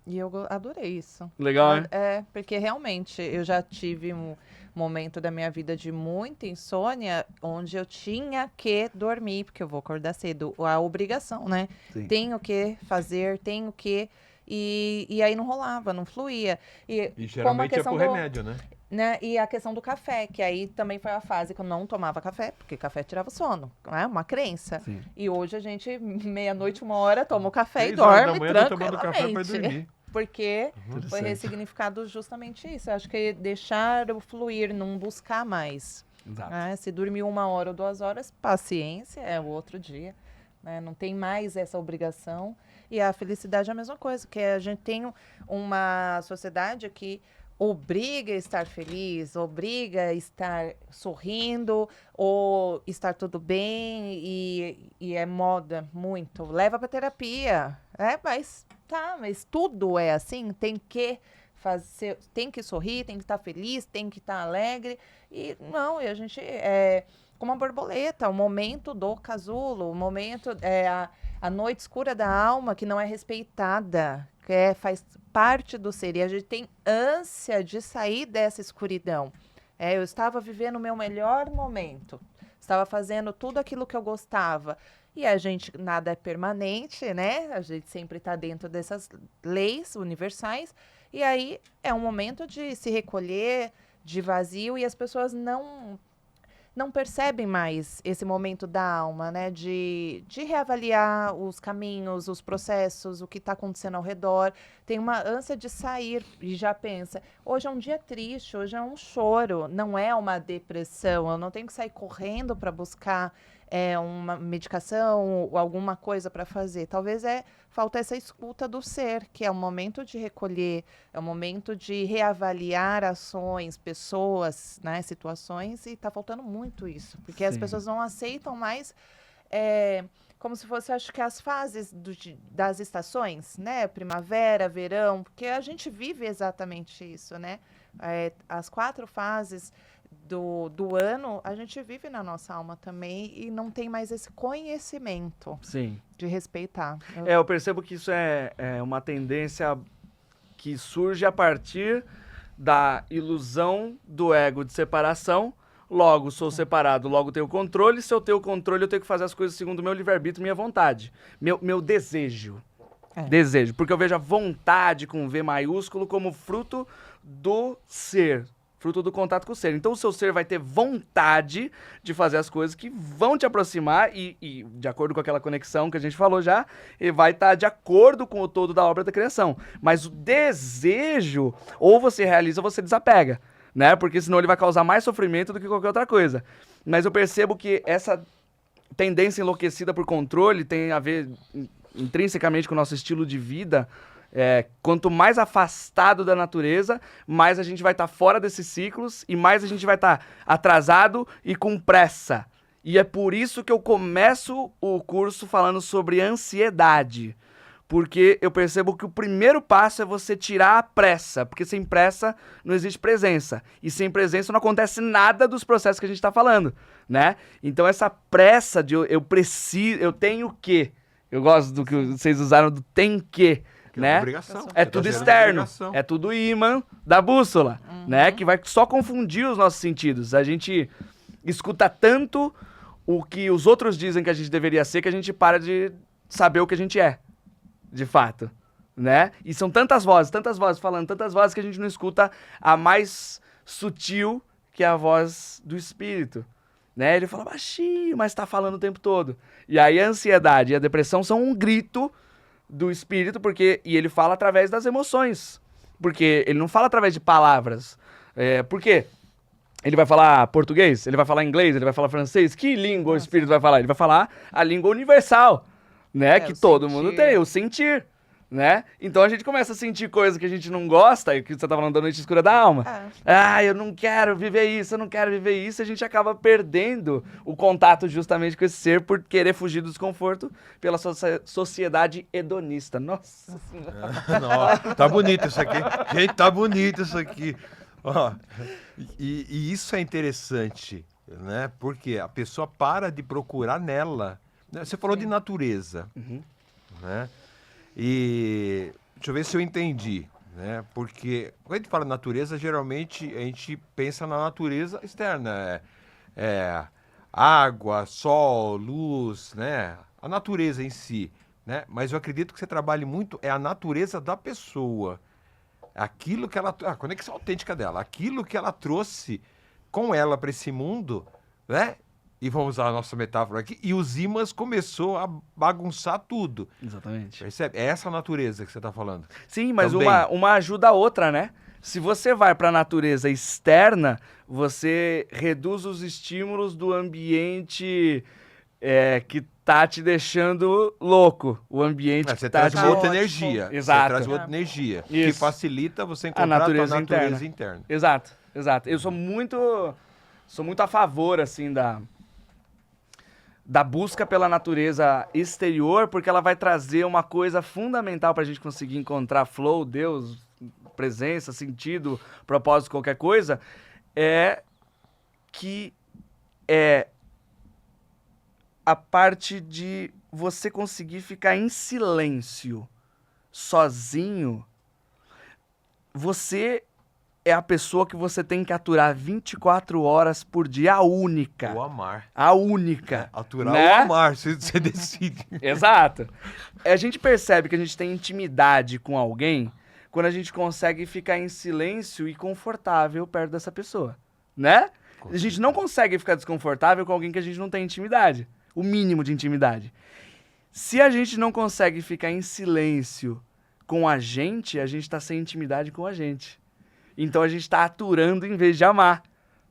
E eu adorei isso. Legal, né? É, porque realmente eu já tive um momento da minha vida de muita insônia, onde eu tinha que dormir, porque eu vou acordar cedo. A obrigação, né? Sim. Tenho que fazer, tenho que. E aí não rolava, não fluía. E como a geralmente é questão por remédio, né? né? E a questão do café, que aí também foi a fase que eu não tomava café, porque café tirava sono, né? Uma crença. Sim. E hoje a gente, meia-noite, 1 hora, toma o café e 3 horas da dorme manhã, tô tomando café pra tranquilamente. dormir. Porque foi Interessante. ressignificado justamente isso. Eu acho que deixar o fluir, não buscar mais. Exato. Né? Se dormir 1 hora ou 2 horas, paciência, é o outro dia. Né? Não tem mais essa obrigação. E a felicidade é a mesma coisa, que a gente tem uma sociedade que obriga a estar feliz, obriga a estar sorrindo, ou estar tudo bem, e é moda muito. Leva para terapia. Mas tudo é assim, tem que fazer, tem que sorrir, tem que estar feliz, tem que estar alegre. E não, e a gente é como a borboleta, o momento do casulo, o momento a noite escura da alma que não é respeitada, que faz parte do ser. E a gente tem ânsia de sair dessa escuridão. Eu estava vivendo o meu melhor momento, estava fazendo tudo aquilo que eu gostava. E a gente, nada é permanente, né? A gente sempre está dentro dessas leis universais. E aí é um momento de se recolher, de vazio e as pessoas não percebem mais esse momento da alma, né? De reavaliar os caminhos, os processos, o que está acontecendo ao redor. Tem uma ânsia de sair e já pensa, hoje é um dia triste, hoje é um choro, não é uma depressão, eu não tenho que sair correndo para buscar uma medicação ou alguma coisa para fazer. Talvez falta essa escuta do ser, que é o momento de recolher, é o momento de reavaliar ações, pessoas, né, situações, e está faltando muito isso, porque as Sim. pessoas não aceitam mais como se fosse, acho que as fases das estações, né, primavera, verão, porque a gente vive exatamente isso, né, as 4 fases do ano, a gente vive na nossa alma também e não tem mais esse conhecimento Sim. de respeitar. Eu percebo que isso é uma tendência que surge a partir da ilusão do ego de separação. Logo, sou separado, logo tenho controle. Se eu tenho controle, eu tenho que fazer as coisas segundo o meu livre-arbítrio, minha vontade. Meu desejo. Desejo. Porque eu vejo a vontade com V maiúsculo como fruto do ser. Fruto do contato com o ser. Então, o seu ser vai ter vontade de fazer as coisas que vão te aproximar e de acordo com aquela conexão que a gente falou já, ele vai estar de acordo com o todo da obra da criação. Mas o desejo, ou você realiza ou você desapega, né? Porque senão ele vai causar mais sofrimento do que qualquer outra coisa. Mas eu percebo que essa tendência enlouquecida por controle tem a ver intrinsecamente com o nosso estilo de vida. Quanto mais afastado da natureza, mais a gente vai estar fora desses ciclos e mais a gente vai estar atrasado e com pressa. E é por isso que eu começo o curso falando sobre ansiedade. Porque eu percebo que o primeiro passo é você tirar a pressa, porque sem pressa não existe presença. E sem presença não acontece nada dos processos que a gente está falando, né? Então essa pressa de eu preciso, eu tenho que, eu gosto do que vocês usaram do tem que, né? Obrigação. É tudo externo, é tudo imã da bússola, né? Que vai só confundir os nossos sentidos. A gente escuta tanto o que os outros dizem que a gente deveria ser que a gente para de saber o que a gente é, de fato, né? E são tantas vozes falando, tantas vozes que a gente não escuta a mais sutil, que é a voz do espírito, né? Ele fala baixinho, mas tá falando o tempo todo. E aí a ansiedade e a depressão são um grito do espírito, e ele fala através das emoções, porque ele não fala através de palavras. Por quê? Ele vai falar português, ele vai falar inglês, ele vai falar francês. Que língua o espírito vai falar? Ele vai falar a língua universal, né? Que todo mundo tem, o sentir, né? Então a gente começa a sentir coisas que a gente não gosta, e que você tá falando da noite escura da alma. Eu não quero viver isso, eu não quero viver isso. A gente acaba perdendo o contato justamente com esse ser por querer fugir do desconforto pela sociedade hedonista. Nossa Senhora. Tá bonito isso aqui. Gente, tá bonito isso aqui. Ó, e isso é interessante, né? Porque a pessoa para de procurar nela. Você falou de natureza, né? E deixa eu ver se eu entendi, né? Porque quando a gente fala natureza, geralmente a gente pensa na natureza externa, água, sol, luz, né? A natureza em si, né? Mas eu acredito que você trabalhe muito a natureza da pessoa, aquilo que ela, a conexão autêntica dela, aquilo que ela trouxe com ela para esse mundo, né? E vamos usar a nossa metáfora aqui, e os ímãs começou a bagunçar tudo. Exatamente. Percebe? É essa natureza que você está falando. Sim, mas Também. uma ajuda a outra, né? Se você vai para a natureza externa, você reduz os estímulos do ambiente que tá te deixando louco. O ambiente que Você tá traz te... uma outra Caótico. energia. Exato. Você traz outra energia. Que Isso. facilita você A encontrar natureza a natureza interna. Exato. Eu sou muito a favor, assim, da busca pela natureza exterior, porque ela vai trazer uma coisa fundamental pra gente conseguir encontrar flow, Deus, presença, sentido, propósito, qualquer coisa, que é a parte de você conseguir ficar em silêncio, sozinho. Você é a pessoa que você tem que aturar 24 horas por dia, a única. O amar. A única. Aturar né? o amar, você decide. Exato. A gente percebe que a gente tem intimidade com alguém quando a gente consegue ficar em silêncio e confortável perto dessa pessoa, né? A gente não consegue ficar desconfortável com alguém que a gente não tem intimidade, o mínimo de intimidade. Se a gente não consegue ficar em silêncio com a gente tá sem intimidade com a gente. Então a gente tá aturando em vez de amar,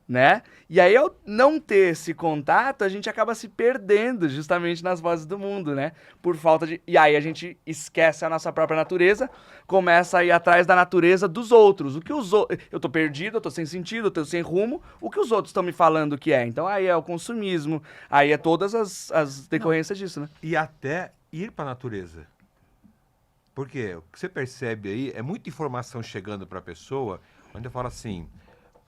né? E aí, ao não ter esse contato, a gente acaba se perdendo justamente nas vozes do mundo, né? Por falta de... E aí a gente esquece a nossa própria natureza, começa a ir atrás da natureza dos outros. O que os outros... Eu tô perdido, eu tô sem sentido, eu tô sem rumo. O que os outros estão me falando que é? Então aí é o consumismo, aí é todas as decorrências disso, né? E até ir para a natureza. Porque o que você percebe aí é muita informação chegando para a pessoa, onde eu falo assim,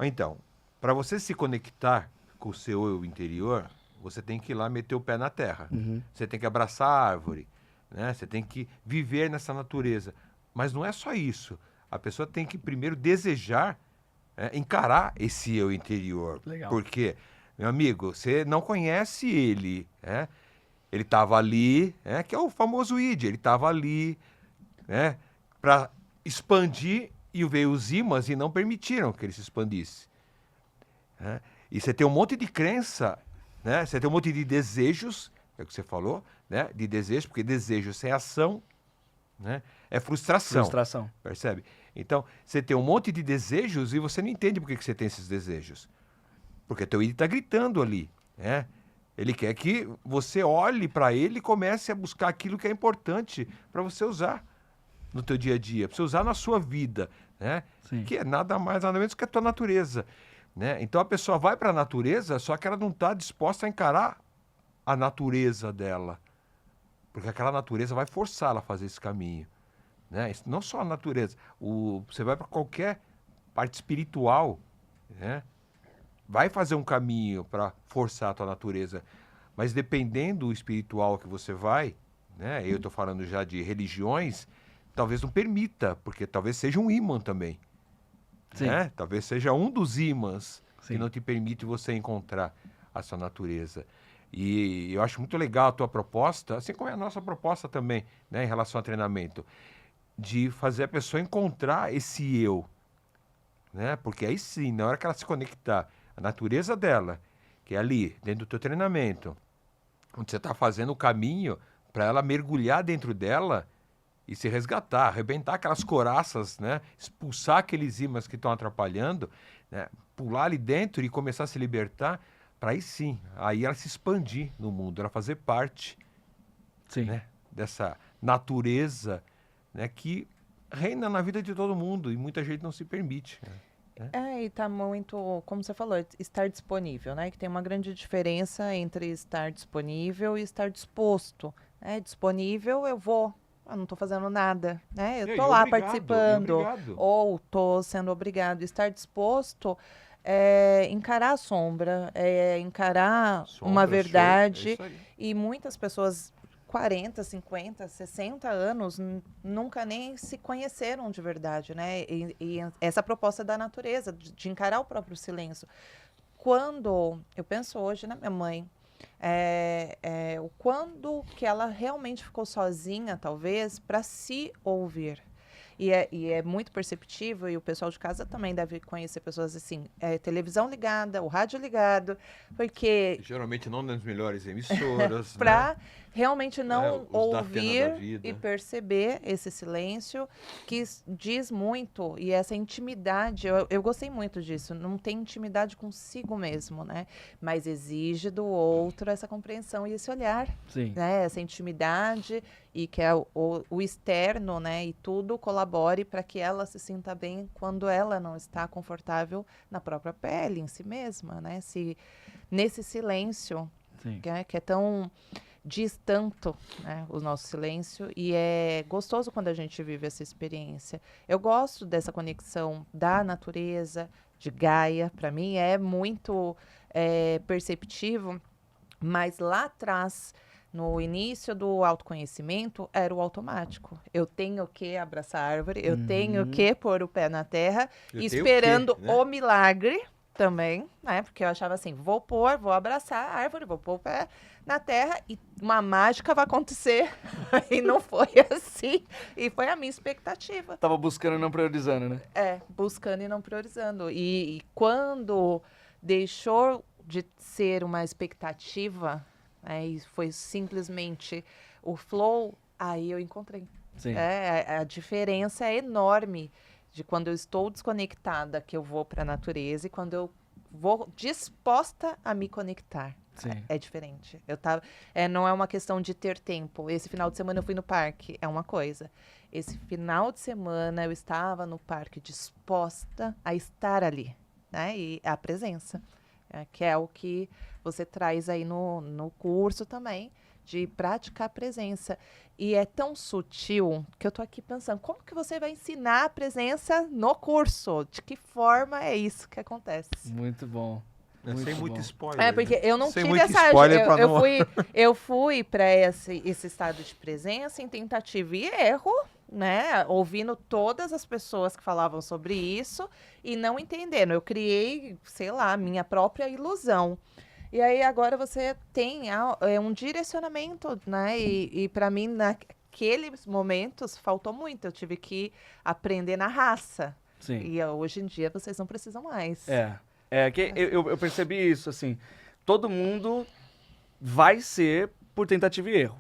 então, para você se conectar com o seu eu interior, você tem que ir lá meter o pé na terra. Você tem que abraçar a árvore, né? Você tem que viver nessa natureza. Mas não é só isso. A pessoa tem que primeiro desejar, encarar esse eu interior. Legal. Porque, meu amigo, você não conhece ele, né? Ele estava ali, que é o famoso id, ele estava ali, né, para expandir, e veio os ímãs e não permitiram que ele se expandisse. Né? E você tem um monte de crença, né? Você tem um monte de desejos, é o que você falou, né? De desejos, porque desejo sem ação, né? É frustração. Frustração. Percebe? Então, você tem um monte de desejos e você não entende por que você tem esses desejos. Porque teu id está gritando ali, né? Ele quer que você olhe para ele e comece a buscar aquilo que é importante para você usar no teu dia a dia, para você usar na sua vida, né? Sim. Que é nada mais, nada menos que a tua natureza, né? Então a pessoa vai para a natureza, só que ela não está disposta a encarar a natureza dela, porque aquela natureza vai forçá-la a fazer esse caminho, né? Não só a natureza, você vai para qualquer parte espiritual, né? Vai fazer um caminho para forçar a tua natureza, mas dependendo do espiritual que você vai, né? Eu estou falando já de religiões, talvez não permita, porque talvez seja um ímã também. Sim. Né? Talvez seja um dos ímãs Sim. que não te permite você encontrar a sua natureza. E eu acho muito legal a tua proposta, assim como é a nossa proposta também, né, em relação ao treinamento, de fazer a pessoa encontrar esse eu, né? Porque aí sim, na hora que ela se conectar à natureza dela, que é ali, dentro do teu treinamento, onde você está fazendo o caminho para ela mergulhar dentro dela e se resgatar, arrebentar aquelas coraças, né? Expulsar aqueles ímãs que estão atrapalhando, né? Pular ali dentro e começar a se libertar, para aí sim, aí ela se expandir no mundo, ela fazer parte, Sim. né? Dessa natureza, né? Que reina na vida de todo mundo e muita gente não se permite. Né? E tá muito, como você falou, estar disponível, né? Que tem uma grande diferença entre estar disponível e estar disposto. Né? Disponível, eu não tô fazendo nada, né? Eu tô lá participando, ou tô sendo obrigado. Estar disposto é encarar a sombra, encarar uma verdade. E muitas pessoas, 40, 50, 60 anos, nunca nem se conheceram de verdade, né? E essa proposta da natureza, de encarar o próprio silêncio. Quando eu penso hoje na minha mãe, quando que ela realmente ficou sozinha, talvez, para se ouvir. E é muito perceptível, e o pessoal de casa também deve conhecer pessoas assim, televisão ligada, o rádio ligado, porque... Geralmente não nas melhores emissoras, para né? realmente não ouvir e né? perceber esse silêncio que diz muito, e essa intimidade, eu gostei muito disso, não tem intimidade consigo mesmo, né? Mas exige do outro essa compreensão e esse olhar, Sim. né? Essa intimidade, e que é o externo, né? E tudo colabore para que ela se sinta bem quando ela não está confortável na própria pele, em si mesma, né? Nesse silêncio, que é tão... diz tanto, né, o nosso silêncio, e é gostoso quando a gente vive essa experiência. Eu gosto dessa conexão da natureza, de Gaia, para mim é muito perceptivo, mas lá atrás, no início do autoconhecimento, era o automático. Eu tenho que abraçar a árvore, eu tenho que pôr o pé na terra, esperando o milagre, também, né? Porque eu achava assim, vou abraçar a árvore, vou pôr o pé na terra e uma mágica vai acontecer. E não foi assim. E foi a minha expectativa. Tava buscando e não priorizando, né? Buscando e não priorizando. E quando deixou de ser uma expectativa, né, e foi simplesmente o flow, aí eu encontrei. Sim. A diferença é enorme de quando eu estou desconectada, que eu vou para a natureza, e quando eu vou disposta a me conectar. Sim. É diferente. Não é uma questão de ter tempo. Esse final de semana eu fui no parque, é uma coisa. Esse final de semana eu estava no parque disposta a estar ali, né? E a presença, que é o que você traz aí no curso também, de praticar a presença. E é tão sutil que eu tô aqui pensando, como que você vai ensinar a presença no curso? De que forma é isso que acontece? Muito bom. Sem Muito muito bom. spoiler. Porque eu não Sem tive muito essa... spoiler pra não... Eu fui para esse estado de presença em tentativa e erro, né? Ouvindo todas as pessoas que falavam sobre isso e não entendendo. Eu criei, sei lá, minha própria ilusão. E aí agora você tem um direcionamento, né? E para mim, naqueles momentos, faltou muito. Eu tive que aprender na raça. Sim. E hoje em dia vocês não precisam mais. Que eu percebi isso, assim. Todo mundo vai ser por tentativa e erro.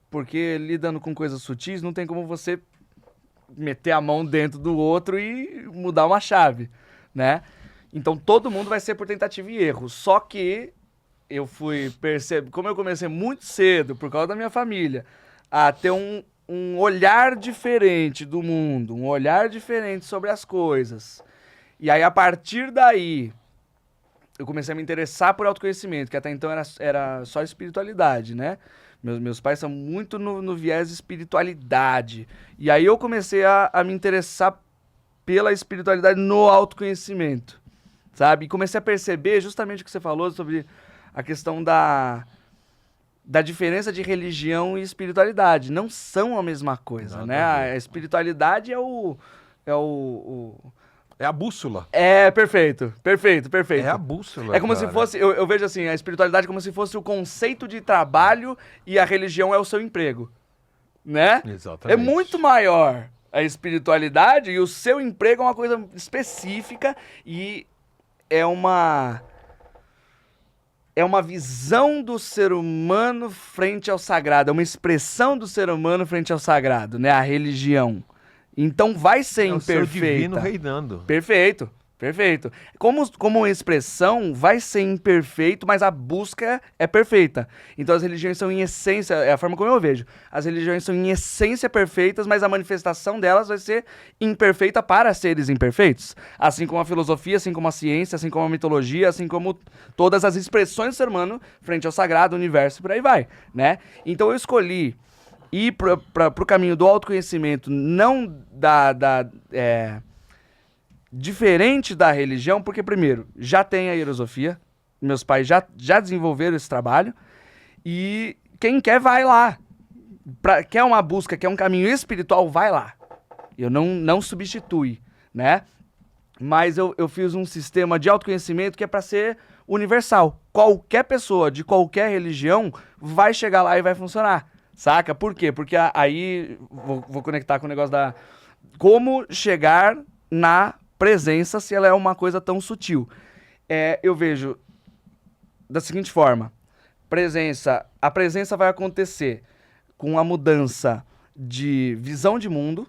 Porque lidando com coisas sutis, não tem como você meter a mão dentro do outro e mudar uma chave, né? Então todo mundo vai ser por tentativa e erro. Só que eu como eu comecei muito cedo, por causa da minha família, a ter um olhar diferente do mundo, um olhar diferente sobre as coisas. E aí, a partir daí, eu comecei a me interessar por autoconhecimento, que até então era só espiritualidade, né? Meus pais são muito no viés espiritualidade. E aí eu comecei a me interessar pela espiritualidade no autoconhecimento, sabe? E comecei a perceber justamente o que você falou sobre a questão da diferença de religião e espiritualidade. Não são a mesma coisa, Nada né? a ver. A espiritualidade é É a bússola. Perfeito. É a bússola, É como se fosse, eu vejo assim, a espiritualidade como se fosse o conceito de trabalho e a religião é o seu emprego, né? Exatamente. É muito maior a espiritualidade e o seu emprego é uma coisa específica e é uma visão do ser humano frente ao sagrado, é uma expressão do ser humano frente ao sagrado, né? A religião. Então vai ser É o seu imperfeita. divino reinando. Perfeito. Como uma expressão, vai ser imperfeito, mas a busca é perfeita. Então as religiões são em essência, é a forma como eu vejo. As religiões são em essência perfeitas, mas a manifestação delas vai ser imperfeita para seres imperfeitos. Assim como a filosofia, assim como a ciência, assim como a mitologia, assim como todas as expressões do ser humano frente ao sagrado, universo e por aí vai, né? Então eu escolhi ir pro caminho do autoconhecimento, não diferente da religião, porque, primeiro, já tem a filosofia, meus pais já desenvolveram esse trabalho, e quem quer vai lá. Quer uma busca, quer um caminho espiritual, vai lá. Eu não substitui, né? Mas eu fiz um sistema de autoconhecimento que é para ser universal. Qualquer pessoa de qualquer religião vai chegar lá e vai funcionar. Saca? Por quê? Porque aí vou conectar com o negócio da... Como chegar na presença se ela é uma coisa tão sutil. Eu vejo da seguinte forma. A presença vai acontecer com a mudança de visão de mundo,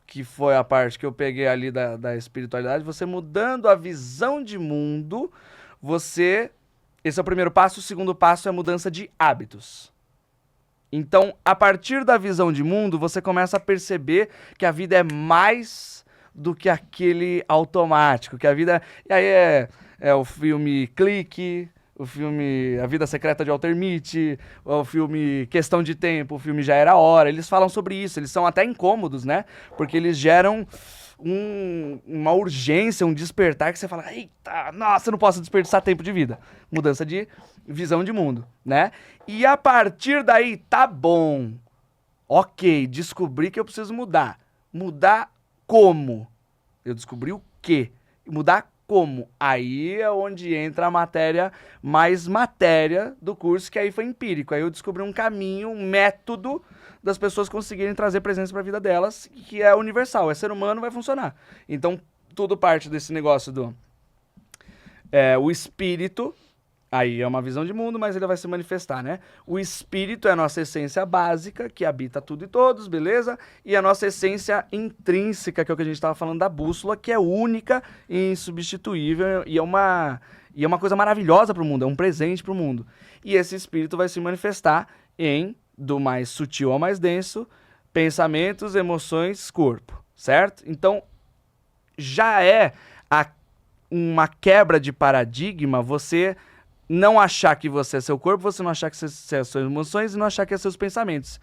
que foi a parte que eu peguei ali da espiritualidade. Você mudando a visão de mundo, esse é o primeiro passo. O segundo passo é a mudança de hábitos. Então, a partir da visão de mundo, você começa a perceber que a vida é mais do que aquele automático, que a vida... E aí é o filme Clique, o filme A Vida Secreta de Walter Mitty, o filme Questão de Tempo, o filme Já Era Hora. Eles falam sobre isso, eles são até incômodos, né? Porque eles geram uma urgência, um despertar que você fala, eita, nossa, eu não posso desperdiçar tempo de vida. Mudança de visão de mundo, né? E a partir daí, tá bom. Ok, descobri que eu preciso mudar. Mudar como? Eu descobri o quê? Mudar como? Aí é onde entra a matéria, mais matéria do curso, que aí foi empírico. Aí eu descobri um caminho, um método das pessoas conseguirem trazer presença para a vida delas, que é universal, é ser humano, vai funcionar. Então, tudo parte desse negócio do... o espírito, aí é uma visão de mundo, mas ele vai se manifestar, né? O espírito é a nossa essência básica, que habita tudo e todos, beleza? E a nossa essência intrínseca, que é o que a gente estava falando da bússola, que é única e insubstituível, e é uma coisa maravilhosa para o mundo, é um presente para o mundo. E esse espírito vai se manifestar em, do mais sutil ao mais denso, pensamentos, emoções, corpo, certo? Então, já é uma quebra de paradigma você não achar que você é seu corpo, você não achar que você é suas emoções e não achar que é seus pensamentos.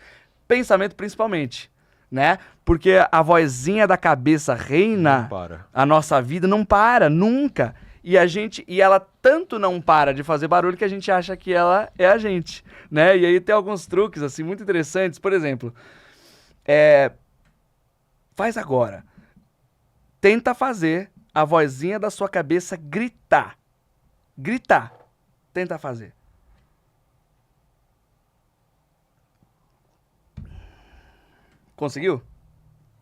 Pensamento principalmente, né? Porque a vozinha da cabeça reina a nossa vida, não para, nunca. E ela tanto não para de fazer barulho que a gente acha que ela é a gente, né? E aí tem alguns truques, assim, muito interessantes. Por exemplo, faz agora. Tenta fazer a vozinha da sua cabeça gritar. Gritar. Tenta fazer. Conseguiu?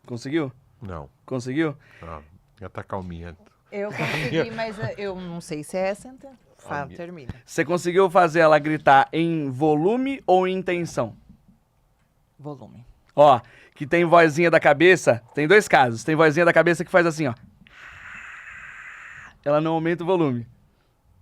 Conseguiu? Não. Conseguiu? Já tá calminha. Eu consegui, mas eu não sei se é essa. Então. Fala, termina. Você conseguiu fazer ela gritar em volume ou em intenção? Volume. Ó, que tem vozinha da cabeça, tem dois casos. Tem vozinha da cabeça que faz assim, ó. Ela não aumenta o volume.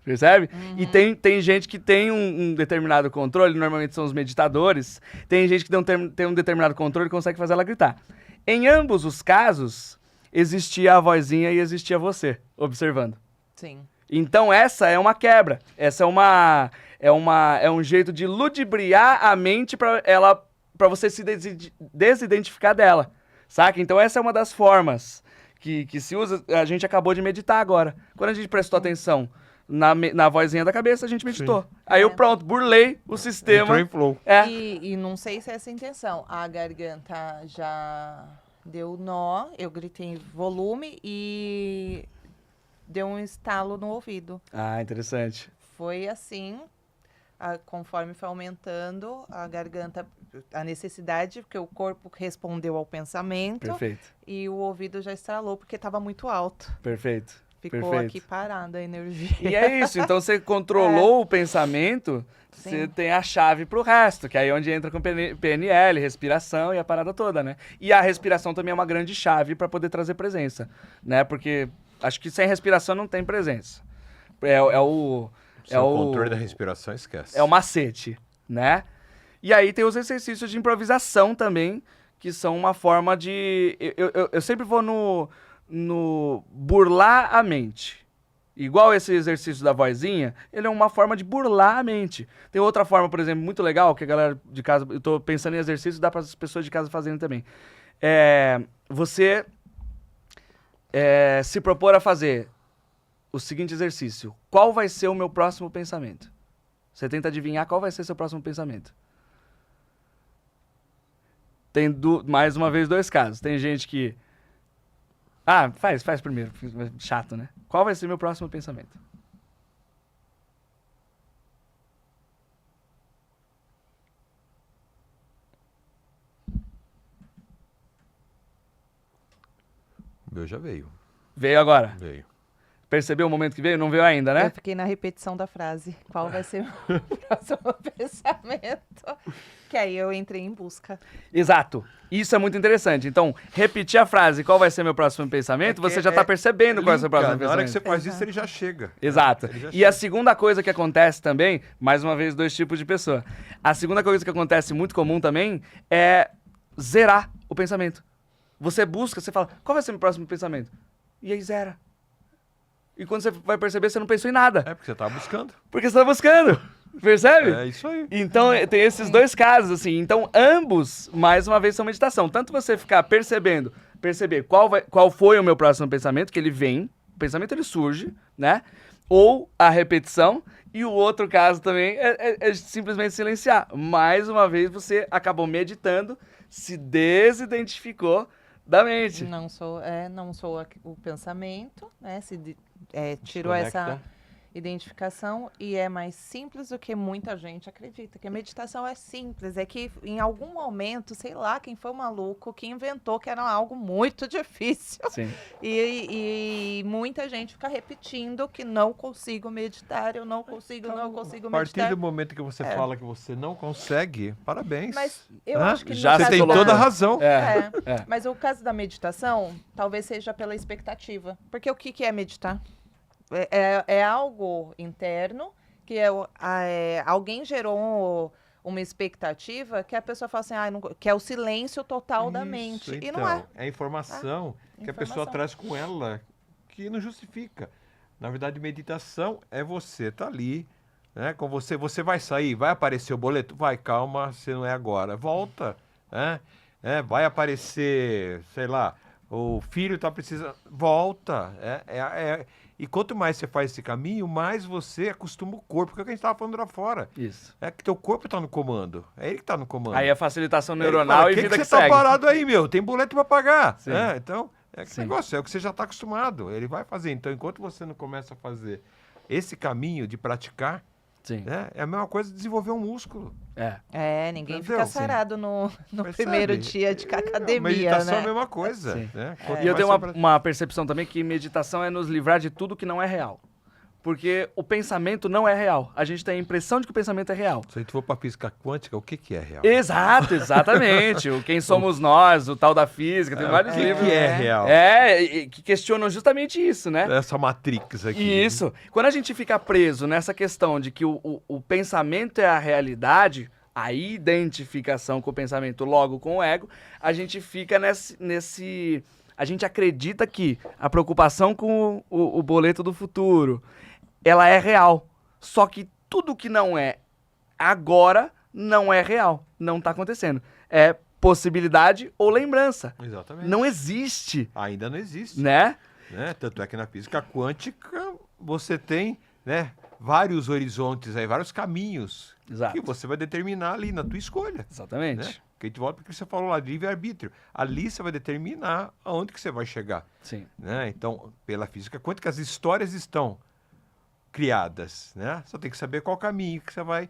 Percebe? E tem gente que tem um determinado controle, normalmente são os meditadores. Tem gente que tem um determinado controle e consegue fazer ela gritar. Em ambos os casos, existia a vozinha e existia você, observando. Sim. Então essa é uma quebra. Essa é um jeito de ludibriar a mente para você se desidentificar dela. Saca? Então essa é uma das formas que se usa. A gente acabou de meditar agora. Quando a gente prestou atenção na vozinha da cabeça, a gente meditou. Sim. Aí eu pronto, burlei o sistema. Entrou em flow. E não sei se é essa a intenção. A garganta já deu nó, eu gritei volume e deu um estalo no ouvido. Ah, interessante. Foi assim, conforme foi aumentando a garganta, a necessidade, porque o corpo respondeu ao pensamento. Perfeito. E o ouvido já estralou porque estava muito alto. Perfeito. Ficou aqui parada a energia. E é isso, então você controlou o pensamento, Sim. Você tem a chave pro resto, que é aí onde entra com PNL, respiração e a parada toda, né? E a respiração também é uma grande chave para poder trazer presença, né? Porque acho que sem respiração não tem presença. O controle da respiração, esquece. É o macete, né? E aí tem os exercícios de improvisação também, que são uma forma de... Eu sempre vou no burlar a mente. Igual esse exercício da vozinha, ele é uma forma de burlar a mente. Tem outra forma, por exemplo, muito legal, que a galera de casa... Eu tô pensando em exercício, dá para as pessoas de casa fazerem também. Você se propor a fazer o seguinte exercício. Qual vai ser o meu próximo pensamento? Você tenta adivinhar qual vai ser seu próximo pensamento. Tem, mais uma vez, dois casos. Tem gente que... faz primeiro. Chato, né? Qual vai ser meu próximo pensamento? O meu já veio. Veio agora? Veio. Percebeu o momento que veio? Não veio ainda, né? Eu fiquei na repetição da frase. Qual vai ser o próximo pensamento? Que aí eu entrei em busca. Exato. Isso é muito interessante. Então, repetir a frase, qual vai ser meu próximo pensamento, você já está percebendo qual é o seu próximo pensamento. Na hora que você faz isso, ele já chega. Exato. Já e chega. A segunda coisa que acontece também, mais uma vez, dois tipos de pessoa. A segunda coisa que acontece muito comum também é zerar o pensamento. Você busca, você fala, qual vai ser meu próximo pensamento? E aí zera. E quando você vai perceber, você não pensou em nada. É porque você tá buscando. Porque você tá buscando. Percebe? É isso aí. Então, tem esses dois casos, assim. Então, ambos, mais uma vez, são meditação. Tanto você ficar perceber qual foi o meu próximo pensamento, que ele vem, o pensamento ele surge, né? Ou a repetição. E o outro caso também é simplesmente silenciar. Mais uma vez, você acabou meditando, se desidentificou da mente. Não sou o pensamento, né? Se tirou essa Desconecta. identificação e é mais simples do que muita gente acredita. Que a meditação é simples, é que em algum momento, sei lá, quem foi o maluco que inventou que era algo muito difícil. Sim. E muita gente fica repetindo que não consigo meditar, eu não consigo A partir meditar. do momento que você fala que você não consegue, parabéns. Mas eu Hã? acho que no Já Você caso tem colocou. toda a razão. É. Mas o caso da meditação talvez seja pela expectativa. Porque o que é meditar? É algo interno que alguém gerou uma expectativa que a pessoa fala assim, que é o silêncio total da mente. Isso, E não é. então, é a informação que a pessoa Informação. traz com ela que não justifica. Na verdade, meditação é você tá ali, né? Com você vai sair, vai aparecer o boleto, vai, calma, você não é agora, volta, né? Vai aparecer, sei lá, o filho tá precisando, volta, e quanto mais você faz esse caminho, mais você acostuma o corpo, que é o que a gente estava falando lá fora. Isso. É que teu corpo está no comando, é ele que está no comando. Aí é facilitação Ele neuronal fala, e "Que vida que você tá segue. parado aí, meu? Tem boleto para pagar. Sim. Então, que Sim. negócio, é o que você já está acostumado. Ele vai fazer. Então, enquanto você não começa a fazer esse caminho de praticar, Sim. é a mesma coisa de desenvolver um músculo. Ninguém Entendeu? fica Sim. sarado no Percebe? primeiro dia de academia, Meditação é a né? mesma coisa. Sim. Né? É. Quanto E eu mais tenho você uma percepção também que meditação é nos livrar de tudo que não é real. Porque o pensamento não é real. A gente tem a impressão de que o pensamento é real. Se a gente for para física quântica, o que é real? Exato, exatamente. O Quem Somos Nós, o tal da física, tem vários o livros. que é real? Que questionam justamente isso, né? Essa matrix aqui. Isso. Quando a gente fica preso nessa questão de que o pensamento é a realidade, a identificação com o pensamento, logo com o ego, a gente fica nesse a gente acredita que a preocupação com o boleto do futuro, ela é real. Só que tudo que não é agora não é real. Não está acontecendo. É possibilidade ou lembrança. Exatamente. Não existe, Ainda não existe. né? Tanto é que na física quântica você tem, né, vários horizontes aí, vários caminhos Exato. que você vai determinar ali na tua escolha. Exatamente. Né? Porque a gente volta porque você falou lá de livre-arbítrio. Ali você vai determinar aonde que você vai chegar. Sim. Né? Então, pela física quântica, as histórias estão criadas. Né? Só tem que saber qual caminho que você vai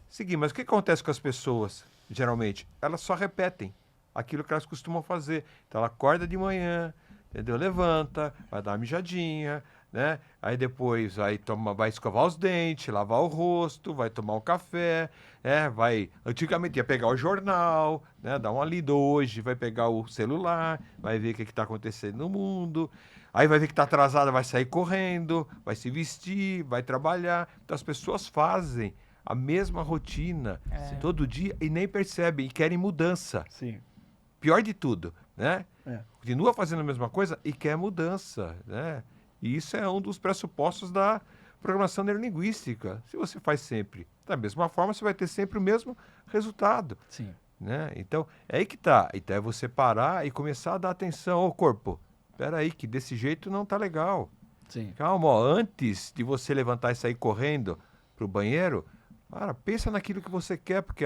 seguir. Mas o que acontece com as pessoas, geralmente? Elas só repetem aquilo que elas costumam fazer. Então, ela acorda de manhã, entendeu? Levanta, vai dar uma mijadinha, né? Aí depois vai escovar os dentes, lavar o rosto, vai tomar um café, antigamente ia pegar o jornal, né? Dar uma lida hoje, vai pegar o celular, vai ver o que está acontecendo no mundo, aí vai ver que está atrasada, vai sair correndo, vai se vestir, vai trabalhar. Então as pessoas fazem a mesma rotina todo dia e nem percebem e querem mudança. Sim. Pior de tudo, né? Continua Fazendo a mesma coisa e quer mudança, né? E isso é um dos pressupostos da programação neurolinguística. Se você faz sempre da mesma forma, você vai ter sempre o mesmo resultado. Sim. Né? Então, é aí que tá. Então é você parar e começar a dar atenção ao corpo. Espera aí, que desse jeito não tá legal. Sim. Calma, antes de você levantar e sair correndo pro banheiro, pensa naquilo que você quer, porque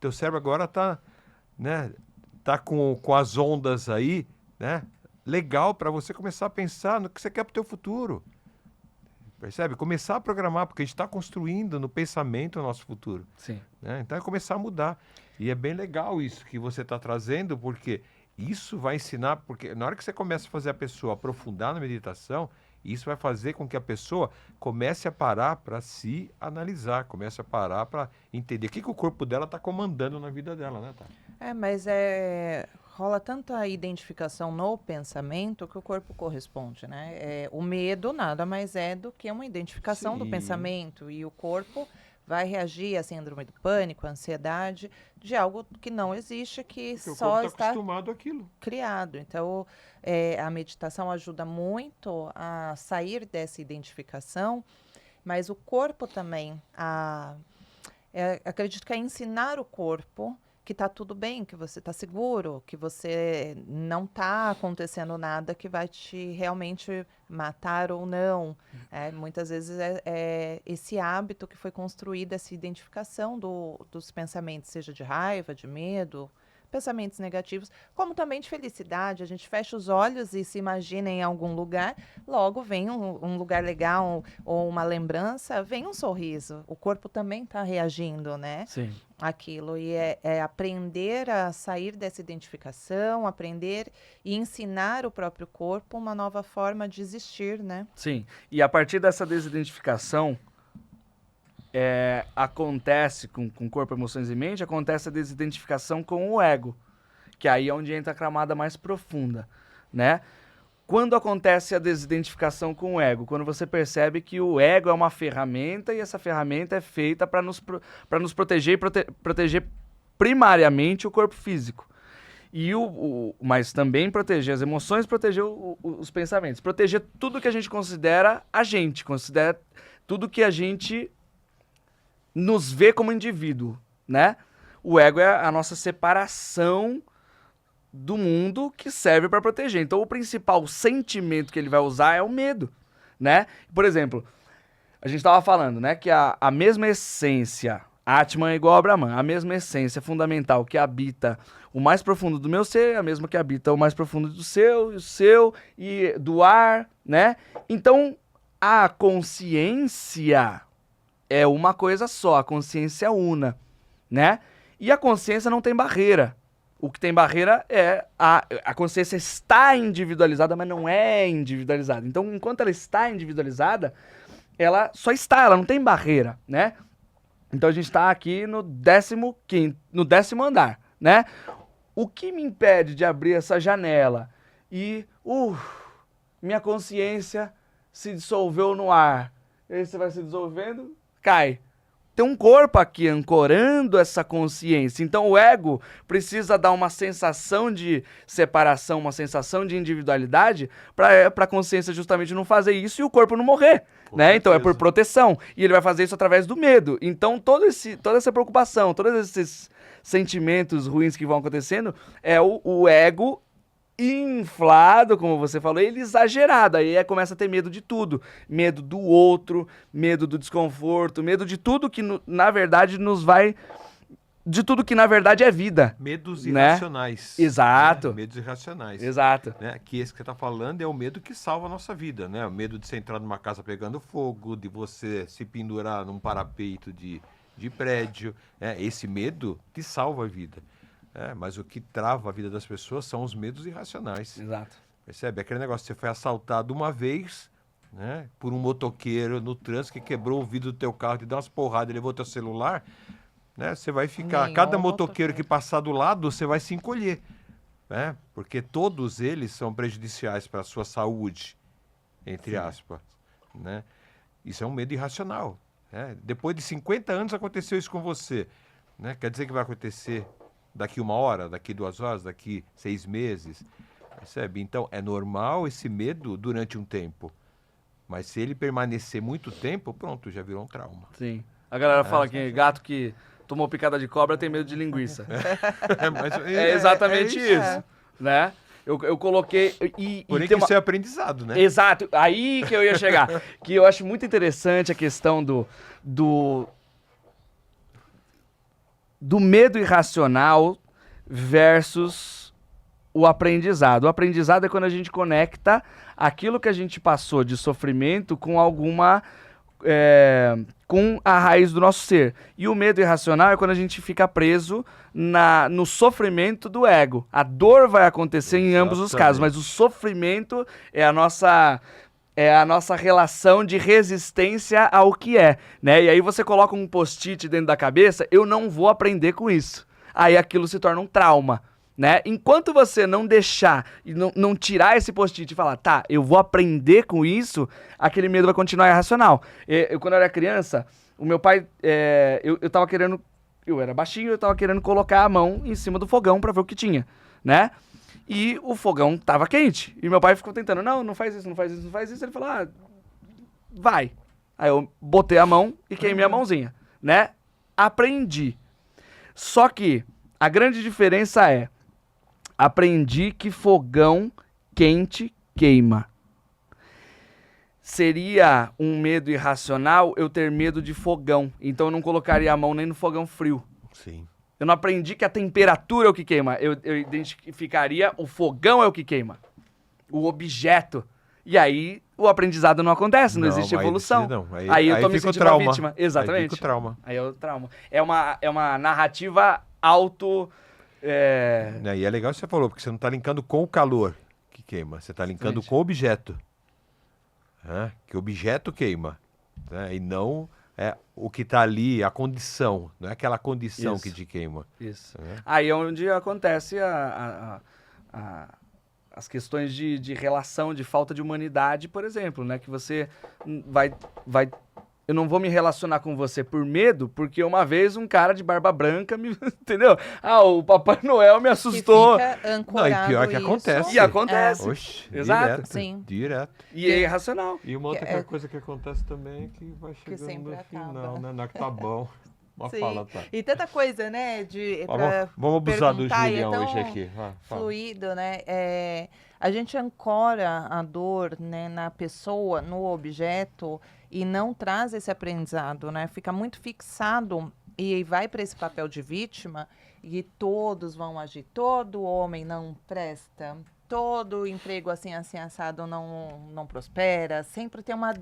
teu cérebro agora tá, né, tá com as ondas aí, né? Legal para você começar a pensar no que você quer para o teu futuro. Percebe? Começar a programar, porque a gente está construindo no pensamento o nosso futuro. Sim. Né? Então é começar a mudar. E é bem legal isso que você está trazendo, porque isso vai ensinar, porque na hora que você começa a fazer a pessoa aprofundar na meditação, isso vai fazer com que a pessoa comece a parar para se analisar, comece a parar para entender o que o corpo dela está comandando na vida dela, né, tá? Mas rola tanta identificação no pensamento que o corpo corresponde, né? O medo nada mais é do que uma identificação do Sim. pensamento e o corpo vai reagir à síndrome do pânico, à ansiedade, de algo que não existe, que Porque o só corpo está acostumado àquilo. criado. Então, a meditação ajuda muito a sair dessa identificação, mas o corpo também, acredito que é ensinar o corpo que está tudo bem, que você está seguro, que você não está acontecendo nada que vai te realmente matar ou não. Muitas vezes é esse hábito que foi construído, essa identificação dos pensamentos, seja de raiva, de medo, pensamentos negativos, como também de felicidade. A gente fecha os olhos e se imagina em algum lugar, logo vem um lugar legal ou uma lembrança, vem um sorriso. O corpo também está reagindo, né? Sim. Aquilo. E é aprender a sair dessa identificação, aprender e ensinar o próprio corpo uma nova forma de existir, né? Sim. E a partir dessa desidentificação, acontece com corpo, emoções e mente, acontece a desidentificação com o ego, que aí é onde entra a camada mais profunda, né? Quando acontece a desidentificação com o ego? Quando você percebe que o ego é uma ferramenta e essa ferramenta é feita para nos proteger e proteger primariamente o corpo físico. Mas também proteger as emoções, proteger os pensamentos, proteger tudo que a gente considera considera tudo que a gente nos vê como indivíduo, né? O ego é a nossa separação do mundo que serve para proteger. Então, o principal sentimento que ele vai usar é o medo, né? Por exemplo, a gente estava falando, né, que a mesma essência, Atman é igual a Brahman, a mesma essência fundamental que habita o mais profundo do meu ser, a mesma que habita o mais profundo do seu e do ar, né? Então, a consciência é uma coisa só, a consciência una, né? E a consciência não tem barreira. O que tem barreira é a consciência está individualizada, mas não é individualizada. Então, enquanto ela está individualizada, ela só está, ela não tem barreira, né? Então, a gente está aqui no 10º andar, né? O que me impede de abrir essa janela e minha consciência se dissolveu no ar? E aí você vai se dissolvendo, cai. Tem um corpo aqui ancorando essa consciência. Então o ego precisa dar uma sensação de separação, uma sensação de individualidade para a consciência justamente não fazer isso e o corpo não morrer, né? Então é por proteção. E ele vai fazer isso através do medo. Então toda essa preocupação, todos esses sentimentos ruins que vão acontecendo é o ego inflado, como você falou, ele exagerado, aí começa a ter medo de tudo, medo do outro, medo do desconforto, medo de tudo que na verdade de tudo que na verdade é vida. Medos né? irracionais. Exato. Né? Medos irracionais. Exato. Né? Que esse que você está falando é o medo que salva a nossa vida, né? O medo de você entrar numa casa pegando fogo, de você se pendurar num parapeito de prédio, né? Esse medo te salva a vida. Mas o que trava a vida das pessoas são os medos irracionais. Exato. Percebe? Aquele negócio, você foi assaltado uma vez, né, por um motoqueiro no trânsito que quebrou o vidro do teu carro, te deu umas porradas, levou teu celular, né? Você vai ficar, cada motoqueiro que passar do lado, você vai se encolher, né? Porque todos eles são prejudiciais para a sua saúde, entre aspas, né? Isso é um medo irracional, né? Depois de 50 anos aconteceu isso com você, né? Quer dizer que vai acontecer daqui 1 hora, daqui 2 horas, daqui 6 meses, percebe? Então, é normal esse medo durante um tempo, mas se ele permanecer muito tempo, pronto, já virou um trauma. Sim. A galera fala que gato que tomou picada de cobra tem medo de linguiça. É exatamente isso, né? Eu coloquei... Porém que isso é aprendizado, né? Exato, aí que eu ia chegar. Que eu acho muito interessante a questão do medo irracional versus o aprendizado. O aprendizado é quando a gente conecta aquilo que a gente passou de sofrimento com com a raiz do nosso ser. E o medo irracional é quando a gente fica preso no sofrimento do ego. A dor vai acontecer em ambos os casos, mas o sofrimento é a nossa relação de resistência ao que é, né? E aí você coloca um post-it dentro da cabeça, eu não vou aprender com isso. Aí aquilo se torna um trauma, né? Enquanto você não deixar e não tirar esse post-it e falar, tá, eu vou aprender com isso, aquele medo vai continuar irracional. Quando eu era criança, o meu pai, eu tava querendo, eu era baixinho, eu tava querendo colocar a mão em cima do fogão pra ver o que tinha, né? E o fogão tava quente. E meu pai ficou tentando, não faz isso, não faz isso, não faz isso. Ele falou, vai. Aí eu botei a mão e queimei a mãozinha, né? Aprendi. Só que a grande diferença aprendi que fogão quente queima. Seria um medo irracional eu ter medo de fogão. Então eu não colocaria a mão nem no fogão frio. Sim. Eu não aprendi que a temperatura é o que queima. Eu identificaria o fogão é o que queima. O objeto. E aí o aprendizado não acontece, não existe evolução. Aí eu tô me sentindo uma vítima. Exatamente. Aí fica o trauma. Aí é o trauma. É uma narrativa auto... E é legal que você falou, porque você não está linkando com o calor que queima, você está linkando com o objeto. Que o objeto queima. Né? E não o que está ali, a condição. Não é aquela condição que te queima. Isso. Aí é onde acontece as questões de relação, de falta de humanidade, por exemplo, né? Que você vai... Eu não vou me relacionar com você por medo, porque uma vez um cara de barba branca me... Entendeu? O Papai Noel me assustou. Que fica ancorado não, e pior que isso. acontece. E acontece. Oxe, Exato. Direto, Sim. Direto. E é irracional. E uma outra coisa que acontece também é que vai Que chegando sempre no final, acaba. né? Não é que tá bom. Uma Sim. fala, tá. E tanta coisa, né? Vamos abusar do perguntar, Julião é tão hoje aqui. Fala. fluido, né? A gente ancora a dor, né, na pessoa, no objeto, e não traz esse aprendizado, né? Fica muito fixado e vai para esse papel de vítima e todos vão agir. Todo homem não presta, todo emprego assim assado não prospera. Sempre tem uma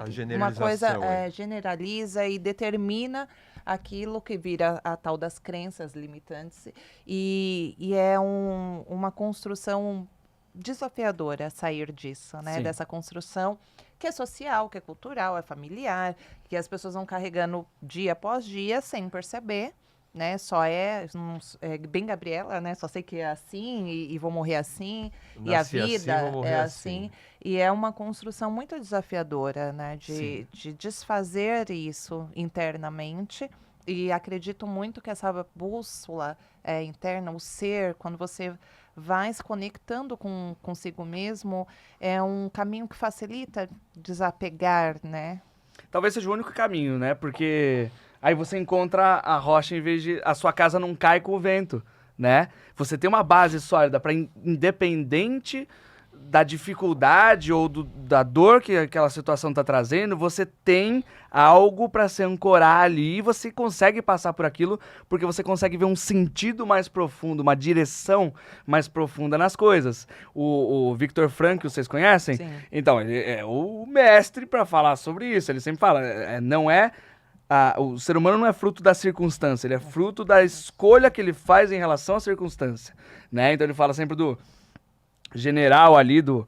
coisa, generaliza e determina aquilo que vira a tal das crenças limitantes. E é uma construção desafiadora sair disso, né? Sim. Dessa construção que é social, que é cultural, é familiar, que as pessoas vão carregando dia após dia sem perceber, né? Só é bem Gabriela, né? Só sei que é assim e vou morrer assim. Nasci e a vida assim, vou morrer é assim. E é uma construção muito desafiadora, né? De desfazer isso internamente. E acredito muito que essa bússola interna, o ser, quando você vai se conectando consigo mesmo, é um caminho que facilita desapegar, né? Talvez seja o único caminho, né? Porque aí você encontra a rocha em vez de... A sua casa não cai com o vento, né? Você tem uma base sólida para independente da dificuldade ou da dor que aquela situação está trazendo, você tem algo para se ancorar ali e você consegue passar por aquilo porque você consegue ver um sentido mais profundo, uma direção mais profunda nas coisas. O Viktor Frankl, vocês conhecem? Sim. Então, ele é o mestre para falar sobre isso. Ele sempre fala, o ser humano não é fruto da circunstância, ele é fruto da escolha que ele faz em relação à circunstância, né? Então ele fala sempre do general ali do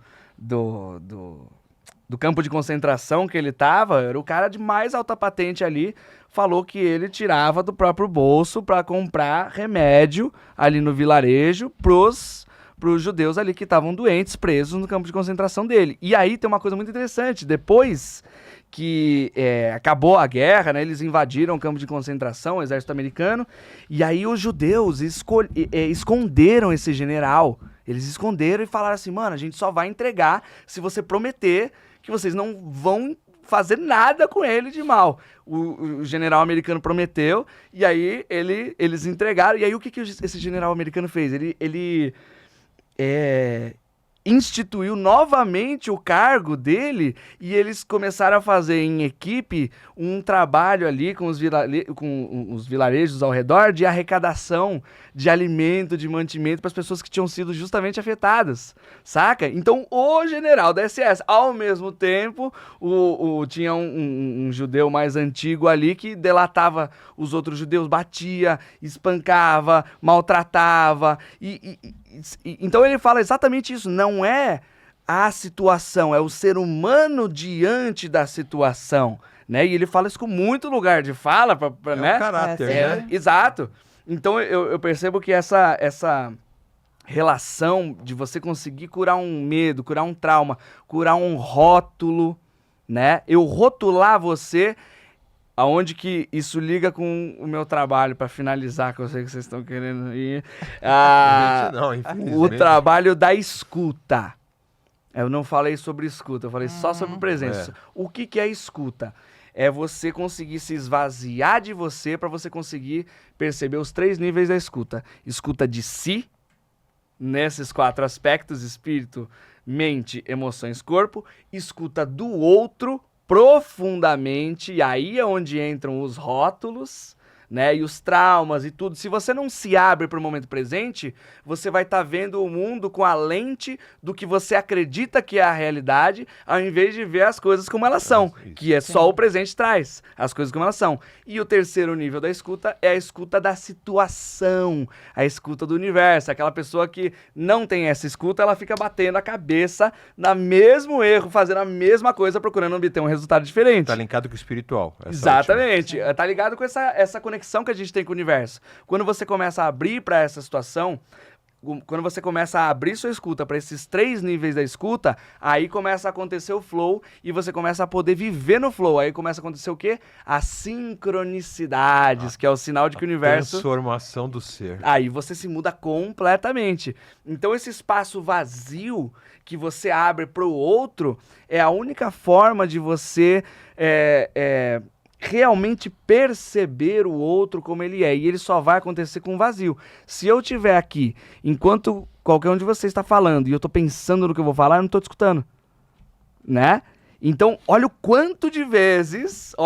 campo de concentração que ele tava, era o cara de mais alta patente ali, falou que ele tirava do próprio bolso para comprar remédio ali no vilarejo pros judeus ali que estavam doentes, presos no campo de concentração dele. E aí tem uma coisa muito interessante, depois que acabou a guerra, né, eles invadiram o campo de concentração, o exército americano, e aí os judeus esconderam esse general. Eles esconderam e falaram assim, mano, a gente só vai entregar se você prometer que vocês não vão fazer nada com ele de mal. O general americano prometeu, e aí eles entregaram. E aí o que esse general americano fez? Ele instituiu novamente o cargo dele e eles começaram a fazer em equipe um trabalho ali com os vilarejos ao redor de arrecadação de alimento, de mantimento para as pessoas que tinham sido justamente afetadas, saca? Então o general da SS, ao mesmo tempo, tinha um judeu mais antigo ali que delatava os outros judeus, batia, espancava, maltratava então ele fala exatamente isso, não é a situação, é o ser humano diante da situação, né? E ele fala isso com muito lugar de fala, né? O caráter, né? Exato. Então eu percebo que essa relação de você conseguir curar um medo, curar um trauma, curar um rótulo, né? Eu rotular você... Aonde que isso liga com o meu trabalho, para finalizar, que eu sei que vocês estão querendo ir. O trabalho da escuta. Eu não falei sobre escuta, eu falei só sobre presença. O que é escuta? É você conseguir se esvaziar de você para você conseguir perceber os 3 níveis da escuta. Escuta de si, nesses 4 aspectos, espírito, mente, emoções, corpo. Escuta do outro, profundamente, e aí é onde entram os rótulos, né? E os traumas e tudo. Se você não se abre para o momento presente, você vai estar vendo o mundo com a lente do que você acredita que é a realidade, ao invés de ver as coisas como elas são, que é só o presente traz, as coisas como elas são. E o terceiro nível da escuta é a escuta da situação, a escuta do universo. Aquela pessoa que não tem essa escuta, ela fica batendo a cabeça na mesmo erro, fazendo a mesma coisa, procurando obter um resultado diferente. Tá linkado com o espiritual. Exatamente. Tá ligado com essa conexão que a gente tem com o universo. Quando você começa a abrir para essa situação, quando você começa a abrir sua escuta para esses 3 níveis da escuta, aí começa a acontecer o flow e você começa a poder viver no flow. Aí começa a acontecer o quê? As sincronicidades, que é o sinal de que o universo... Transformação do ser. Aí você se muda completamente. Então esse espaço vazio que você abre para o outro é a única forma de você realmente perceber o outro como ele é. E ele só vai acontecer com vazio. Se eu estiver aqui, enquanto qualquer um de vocês está falando, e eu estou pensando no que eu vou falar, eu não estou te escutando. Né? Então, olha o quanto de vezes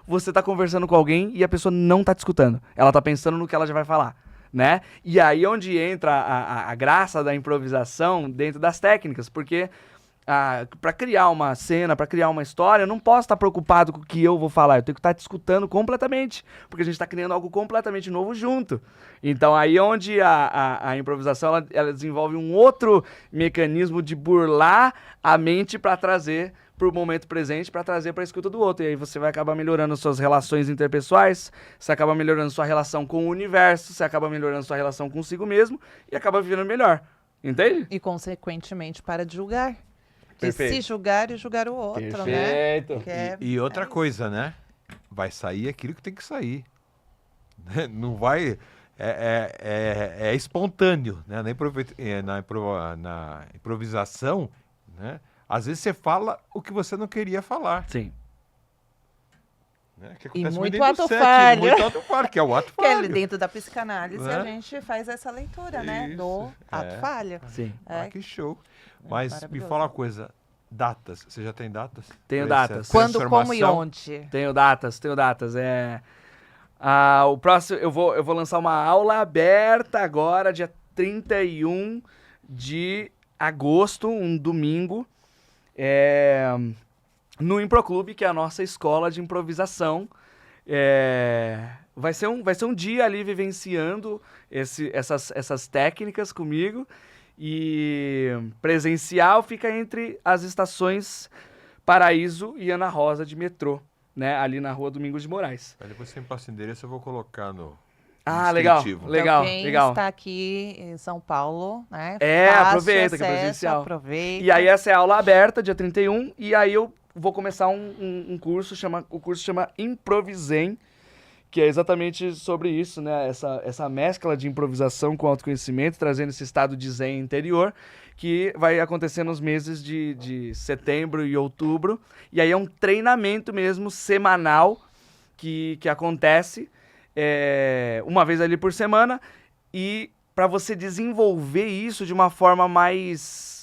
você está conversando com alguém e a pessoa não está te escutando. Ela está pensando no que ela já vai falar. Né? E aí é onde entra a graça da improvisação dentro das técnicas, porque para criar uma cena, para criar uma história, eu não posso estar preocupado com o que eu vou falar, eu tenho que estar te escutando completamente, porque a gente está criando algo completamente novo junto. Então aí é onde a improvisação ela desenvolve um outro mecanismo de burlar a mente para trazer para o momento presente, para trazer para a escuta do outro. E aí você vai acabar melhorando suas relações interpessoais, você acaba melhorando sua relação com o universo, você acaba melhorando sua relação consigo mesmo e acaba vivendo melhor. Entende? E, consequentemente, para de julgar. De Perfeito. se julgar e julgar o outro, Perfeito. né? E outra coisa, né? Vai sair aquilo que tem que sair. Não vai... É espontâneo, né? Na improvisação, né? Às vezes você fala o que você não queria falar. Sim. Né? Que E acontece muito dentro do ato set, falho. muito ato falho, que é o ato Que falho. dentro da psicanálise Né? a gente faz essa leitura, né? Isso, Do ato falho. Sim. Ah, que show. Mas me maravilhoso. fala uma coisa, datas. Você já tem datas? Tenho Pra essa datas. Quando, como e transformação? onde? Tenho datas. O próximo, eu vou lançar uma aula aberta agora, dia 31 de agosto, um domingo, no Improclube, que é a nossa escola de improvisação. Vai ser um dia ali vivenciando essas técnicas comigo. E presencial fica entre as estações Paraíso e Ana Rosa de metrô, né? Ali na rua Domingos de Moraes. Aí depois você me passa o endereço, eu vou colocar no Legal, descritivo. legal, Então, quem legal. está aqui em São Paulo, né? Aproveita fácil que é acesso, presencial. Aproveita. E aí essa é a aula aberta, dia 31, e aí eu vou começar um curso, o curso chama Improvisem, que é exatamente sobre isso, né? Essa mescla de improvisação com autoconhecimento, trazendo esse estado de zen interior, que vai acontecer nos meses de setembro e outubro. E aí é um treinamento mesmo, semanal, que acontece uma vez ali por semana. E para você desenvolver isso de uma forma mais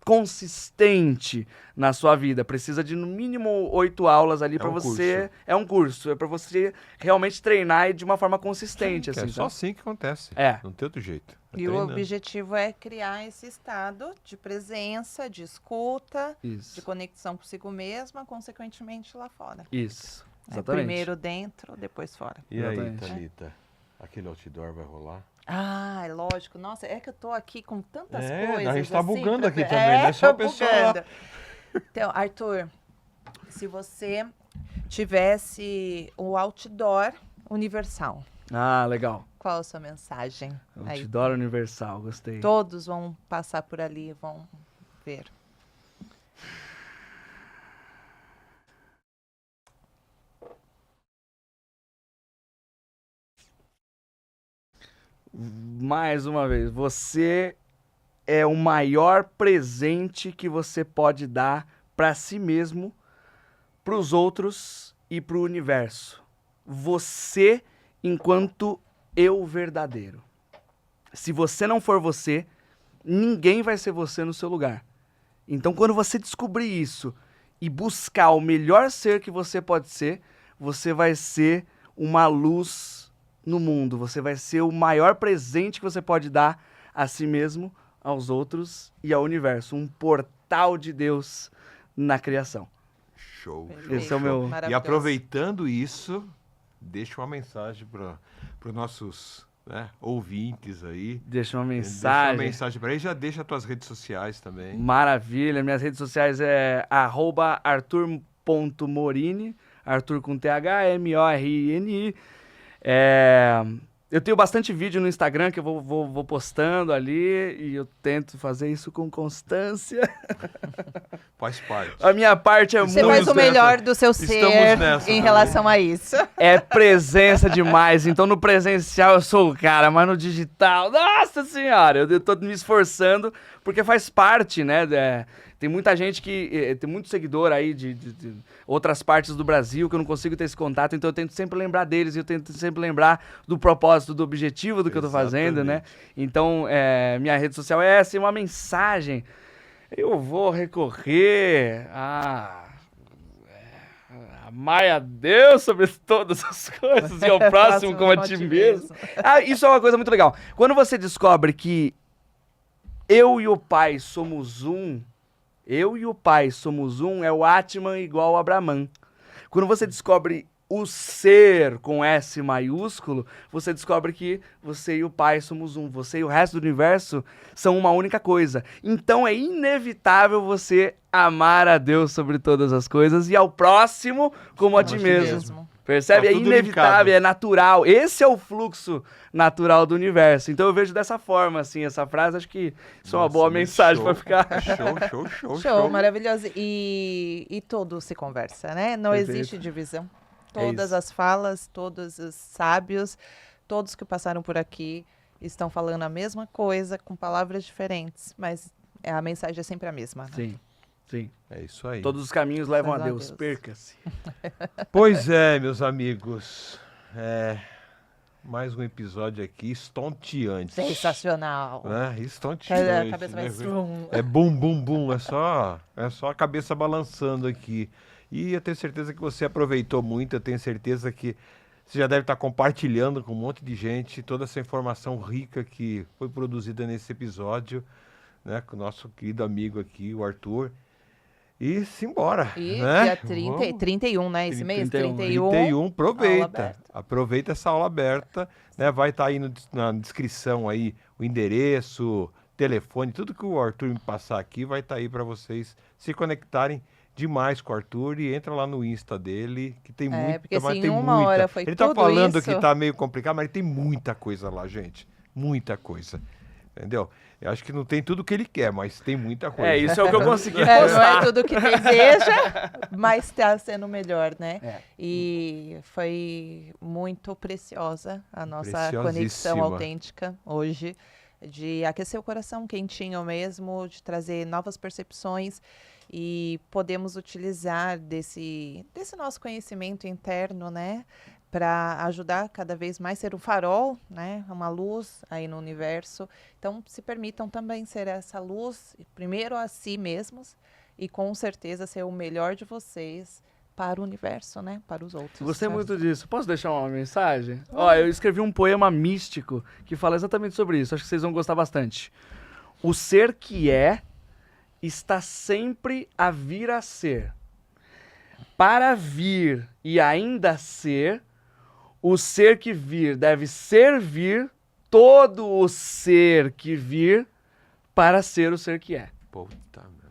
consistente na sua vida, precisa de no mínimo 8 aulas ali para você. curso. É um curso, é para você realmente treinar de uma forma consistente, assim. É só assim que acontece. É. Não tem outro jeito. É E o treinando. objetivo é criar esse estado de presença, de escuta, de Isso. conexão consigo mesma, consequentemente lá fora. Isso. Né? Exatamente. Primeiro dentro, depois fora. E aí, Exatamente. Thalita? Aquele outdoor vai rolar? Ah, é lógico. Nossa, é que eu tô aqui com tantas É, coisas. a gente tá assim, bugando pra- aqui também, não é só a pessoa lá. bugando. Então, Arthur, se você tivesse o outdoor universal, Ah, legal. qual a sua mensagem? Aí, Outdoor Universal, gostei. todos vão passar por ali e vão ver. Mais uma vez, você é o maior presente que você pode dar para si mesmo, para os outros e para o universo. Você enquanto eu verdadeiro. Se você não for você, ninguém vai ser você no seu lugar. Então, quando você descobrir isso e buscar o melhor ser que você pode ser, você vai ser uma luz no mundo. Você vai ser o maior presente que você pode dar a si mesmo, aos outros e ao universo. Um portal de Deus na criação. Show. Perfeito. Esse é o meu... E Maravilhoso. aproveitando isso, deixa uma mensagem para os nossos, né, ouvintes aí. Deixa uma Deixa mensagem. uma mensagem para eles. Já deixa as tuas redes sociais também. Maravilha. Minhas redes sociais é @artur.morini, Arthur com TH-MORINI. Eu tenho bastante vídeo no Instagram que eu vou postando ali e eu tento fazer isso com constância. Faz parte. A minha parte é Você muito... faz o melhor do seu Estamos ser nessa em também. relação a isso. É presença demais. Então, no presencial eu sou o cara, mas no digital, nossa senhora, eu tô me esforçando, porque faz parte, né? Tem muita gente que... Tem muito seguidor aí de outras partes do Brasil que eu não consigo ter esse contato, então eu tento sempre lembrar deles, eu tento sempre lembrar do propósito, do objetivo do que eu tô fazendo, né? Então, minha rede social é essa, e uma mensagem. Eu vou recorrer a... Amai a Deus sobre todas as coisas e ao próximo como a ti mesmo. Isso é uma coisa muito legal. Quando você descobre que eu e o Pai somos um, é o Atman igual a Brahman. Quando você descobre o ser com S maiúsculo, você descobre que você e o Pai somos um. Você e o resto do universo são uma única coisa. Então é inevitável você amar a Deus sobre todas as coisas e ao próximo como a ti mesmo. Percebe? Tá É tudo inevitável, linkado. é natural. Esse é o fluxo natural do universo. Então eu vejo dessa forma, assim, essa frase. Acho que isso é uma boa Nossa, mensagem show. pra ficar. Show, maravilhoso. E tudo se conversa, né? Não Perfeito. existe divisão. É Todas isso. as falas, todos os sábios, todos que passaram por aqui estão falando a mesma coisa com palavras diferentes, mas a mensagem é sempre a mesma. Né? Sim, sim. É isso aí. Todos os caminhos levam a Levam a Deus. Deus. Perca-se. Pois é, meus amigos. Mais um episódio aqui estonteante. Sensacional. Né? A Estonteante. cabeça vai né? strum. É bum, bum, bum. É só a cabeça balançando aqui. E eu tenho certeza que você aproveitou muito. Eu tenho certeza que você já deve estar compartilhando com um monte de gente toda essa informação rica que foi produzida nesse episódio, né? Com o nosso querido amigo aqui, o Arthur. E simbora. E né? dia 30, Vamos. 31, né? Esse mês? 31. 31, aula aproveita. aberta. Aproveita essa aula aberta, né? Vai estar aí na descrição aí o endereço, telefone, tudo que o Arthur me passar aqui vai estar aí para vocês se conectarem demais com o Arthur e entra lá no Insta dele, que tem muita, porque mas se em tem uma muita. hora foi Ele tá tudo falando isso. que tá meio complicado, mas tem muita coisa lá, gente. Muita coisa. Entendeu? Eu acho que não tem tudo que ele quer, mas tem muita coisa. Isso é o que eu consegui Não é postar. tudo que deseja, mas está sendo melhor, né? É. E foi muito preciosa a nossa conexão Preciosíssima. autêntica hoje, de aquecer o coração quentinho mesmo, de trazer novas percepções e podemos utilizar desse nosso conhecimento interno, né? Para ajudar cada vez mais ser um farol, né? Uma luz aí no universo. Então, se permitam também ser essa luz, primeiro a si mesmos, e com certeza ser o melhor de vocês para o universo, né? Para os outros. Gostei muito disso. Posso deixar uma mensagem? Ó, eu escrevi um poema místico que fala exatamente sobre isso. Acho que vocês vão gostar bastante. O ser que é está sempre a vir a ser. Para vir e ainda ser, o ser que vir deve servir todo o ser que vir para ser o ser que é. Puta, meu.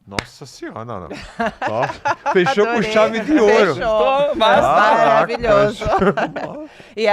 Nossa senhora, não. Ó, fechou com Adorei. chave de ouro. Fechou. Maravilhoso. E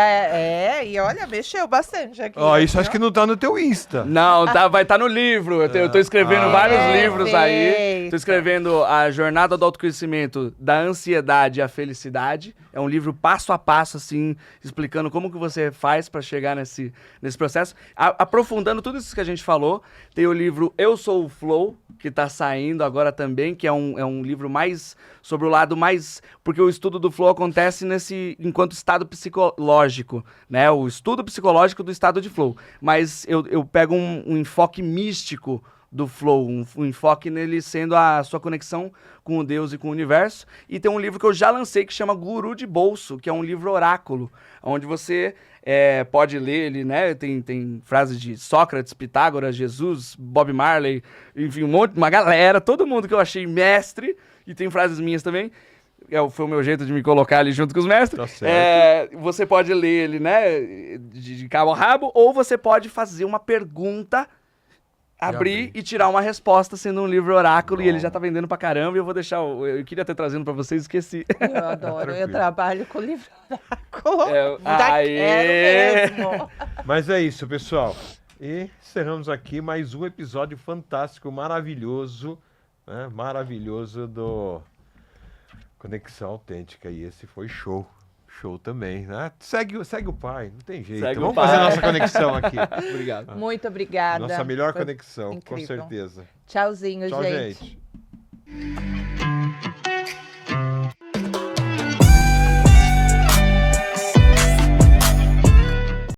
e olha, mexeu bastante aqui. Ó, isso viu? acho que não tá no teu Insta. Não, vai estar no livro. Eu tô escrevendo vários livros aí. Perfeito. Tô escrevendo A Jornada do Autoconhecimento da Ansiedade à Felicidade. É um livro passo a passo, assim, explicando como que você faz para chegar nesse processo. Aprofundando tudo isso que a gente falou, tem o livro Eu Sou o Flow, que tá saindo agora também, que é um livro mais sobre o lado mais... Porque o estudo do flow acontece enquanto estado psicológico, né? O estudo psicológico do estado de flow. Mas eu pego um enfoque místico do flow, um enfoque nele sendo a sua conexão com o Deus e com o universo. E tem um livro que eu já lancei que chama Guru de Bolso, que é um livro oráculo, onde você pode ler ele, né? Tem frases de Sócrates, Pitágoras, Jesus, Bob Marley, enfim, uma galera, todo mundo que eu achei mestre, e tem frases minhas também. Foi o meu jeito de me colocar ali junto com os mestres. Tá certo. Você pode ler ele, né, de cabo a rabo, ou você pode fazer uma pergunta, abrir e tirar uma resposta sendo um livro oráculo. Bom. E ele já tá vendendo pra caramba, e eu vou deixar... Eu queria ter trazido pra vocês, esqueci. Eu adoro, eu trabalho com livro oráculo. Quero mesmo. Mas é isso, pessoal. E encerramos aqui mais um episódio fantástico, maravilhoso, né? Maravilhoso do Conexão Autêntica. E esse foi show. Show também, né? Segue o pai, não tem jeito. Vamos fazer a nossa conexão aqui. Obrigado. Muito obrigada. Nossa melhor Foi conexão, incrível. com certeza. Tchauzinho, Tchau, gente. gente.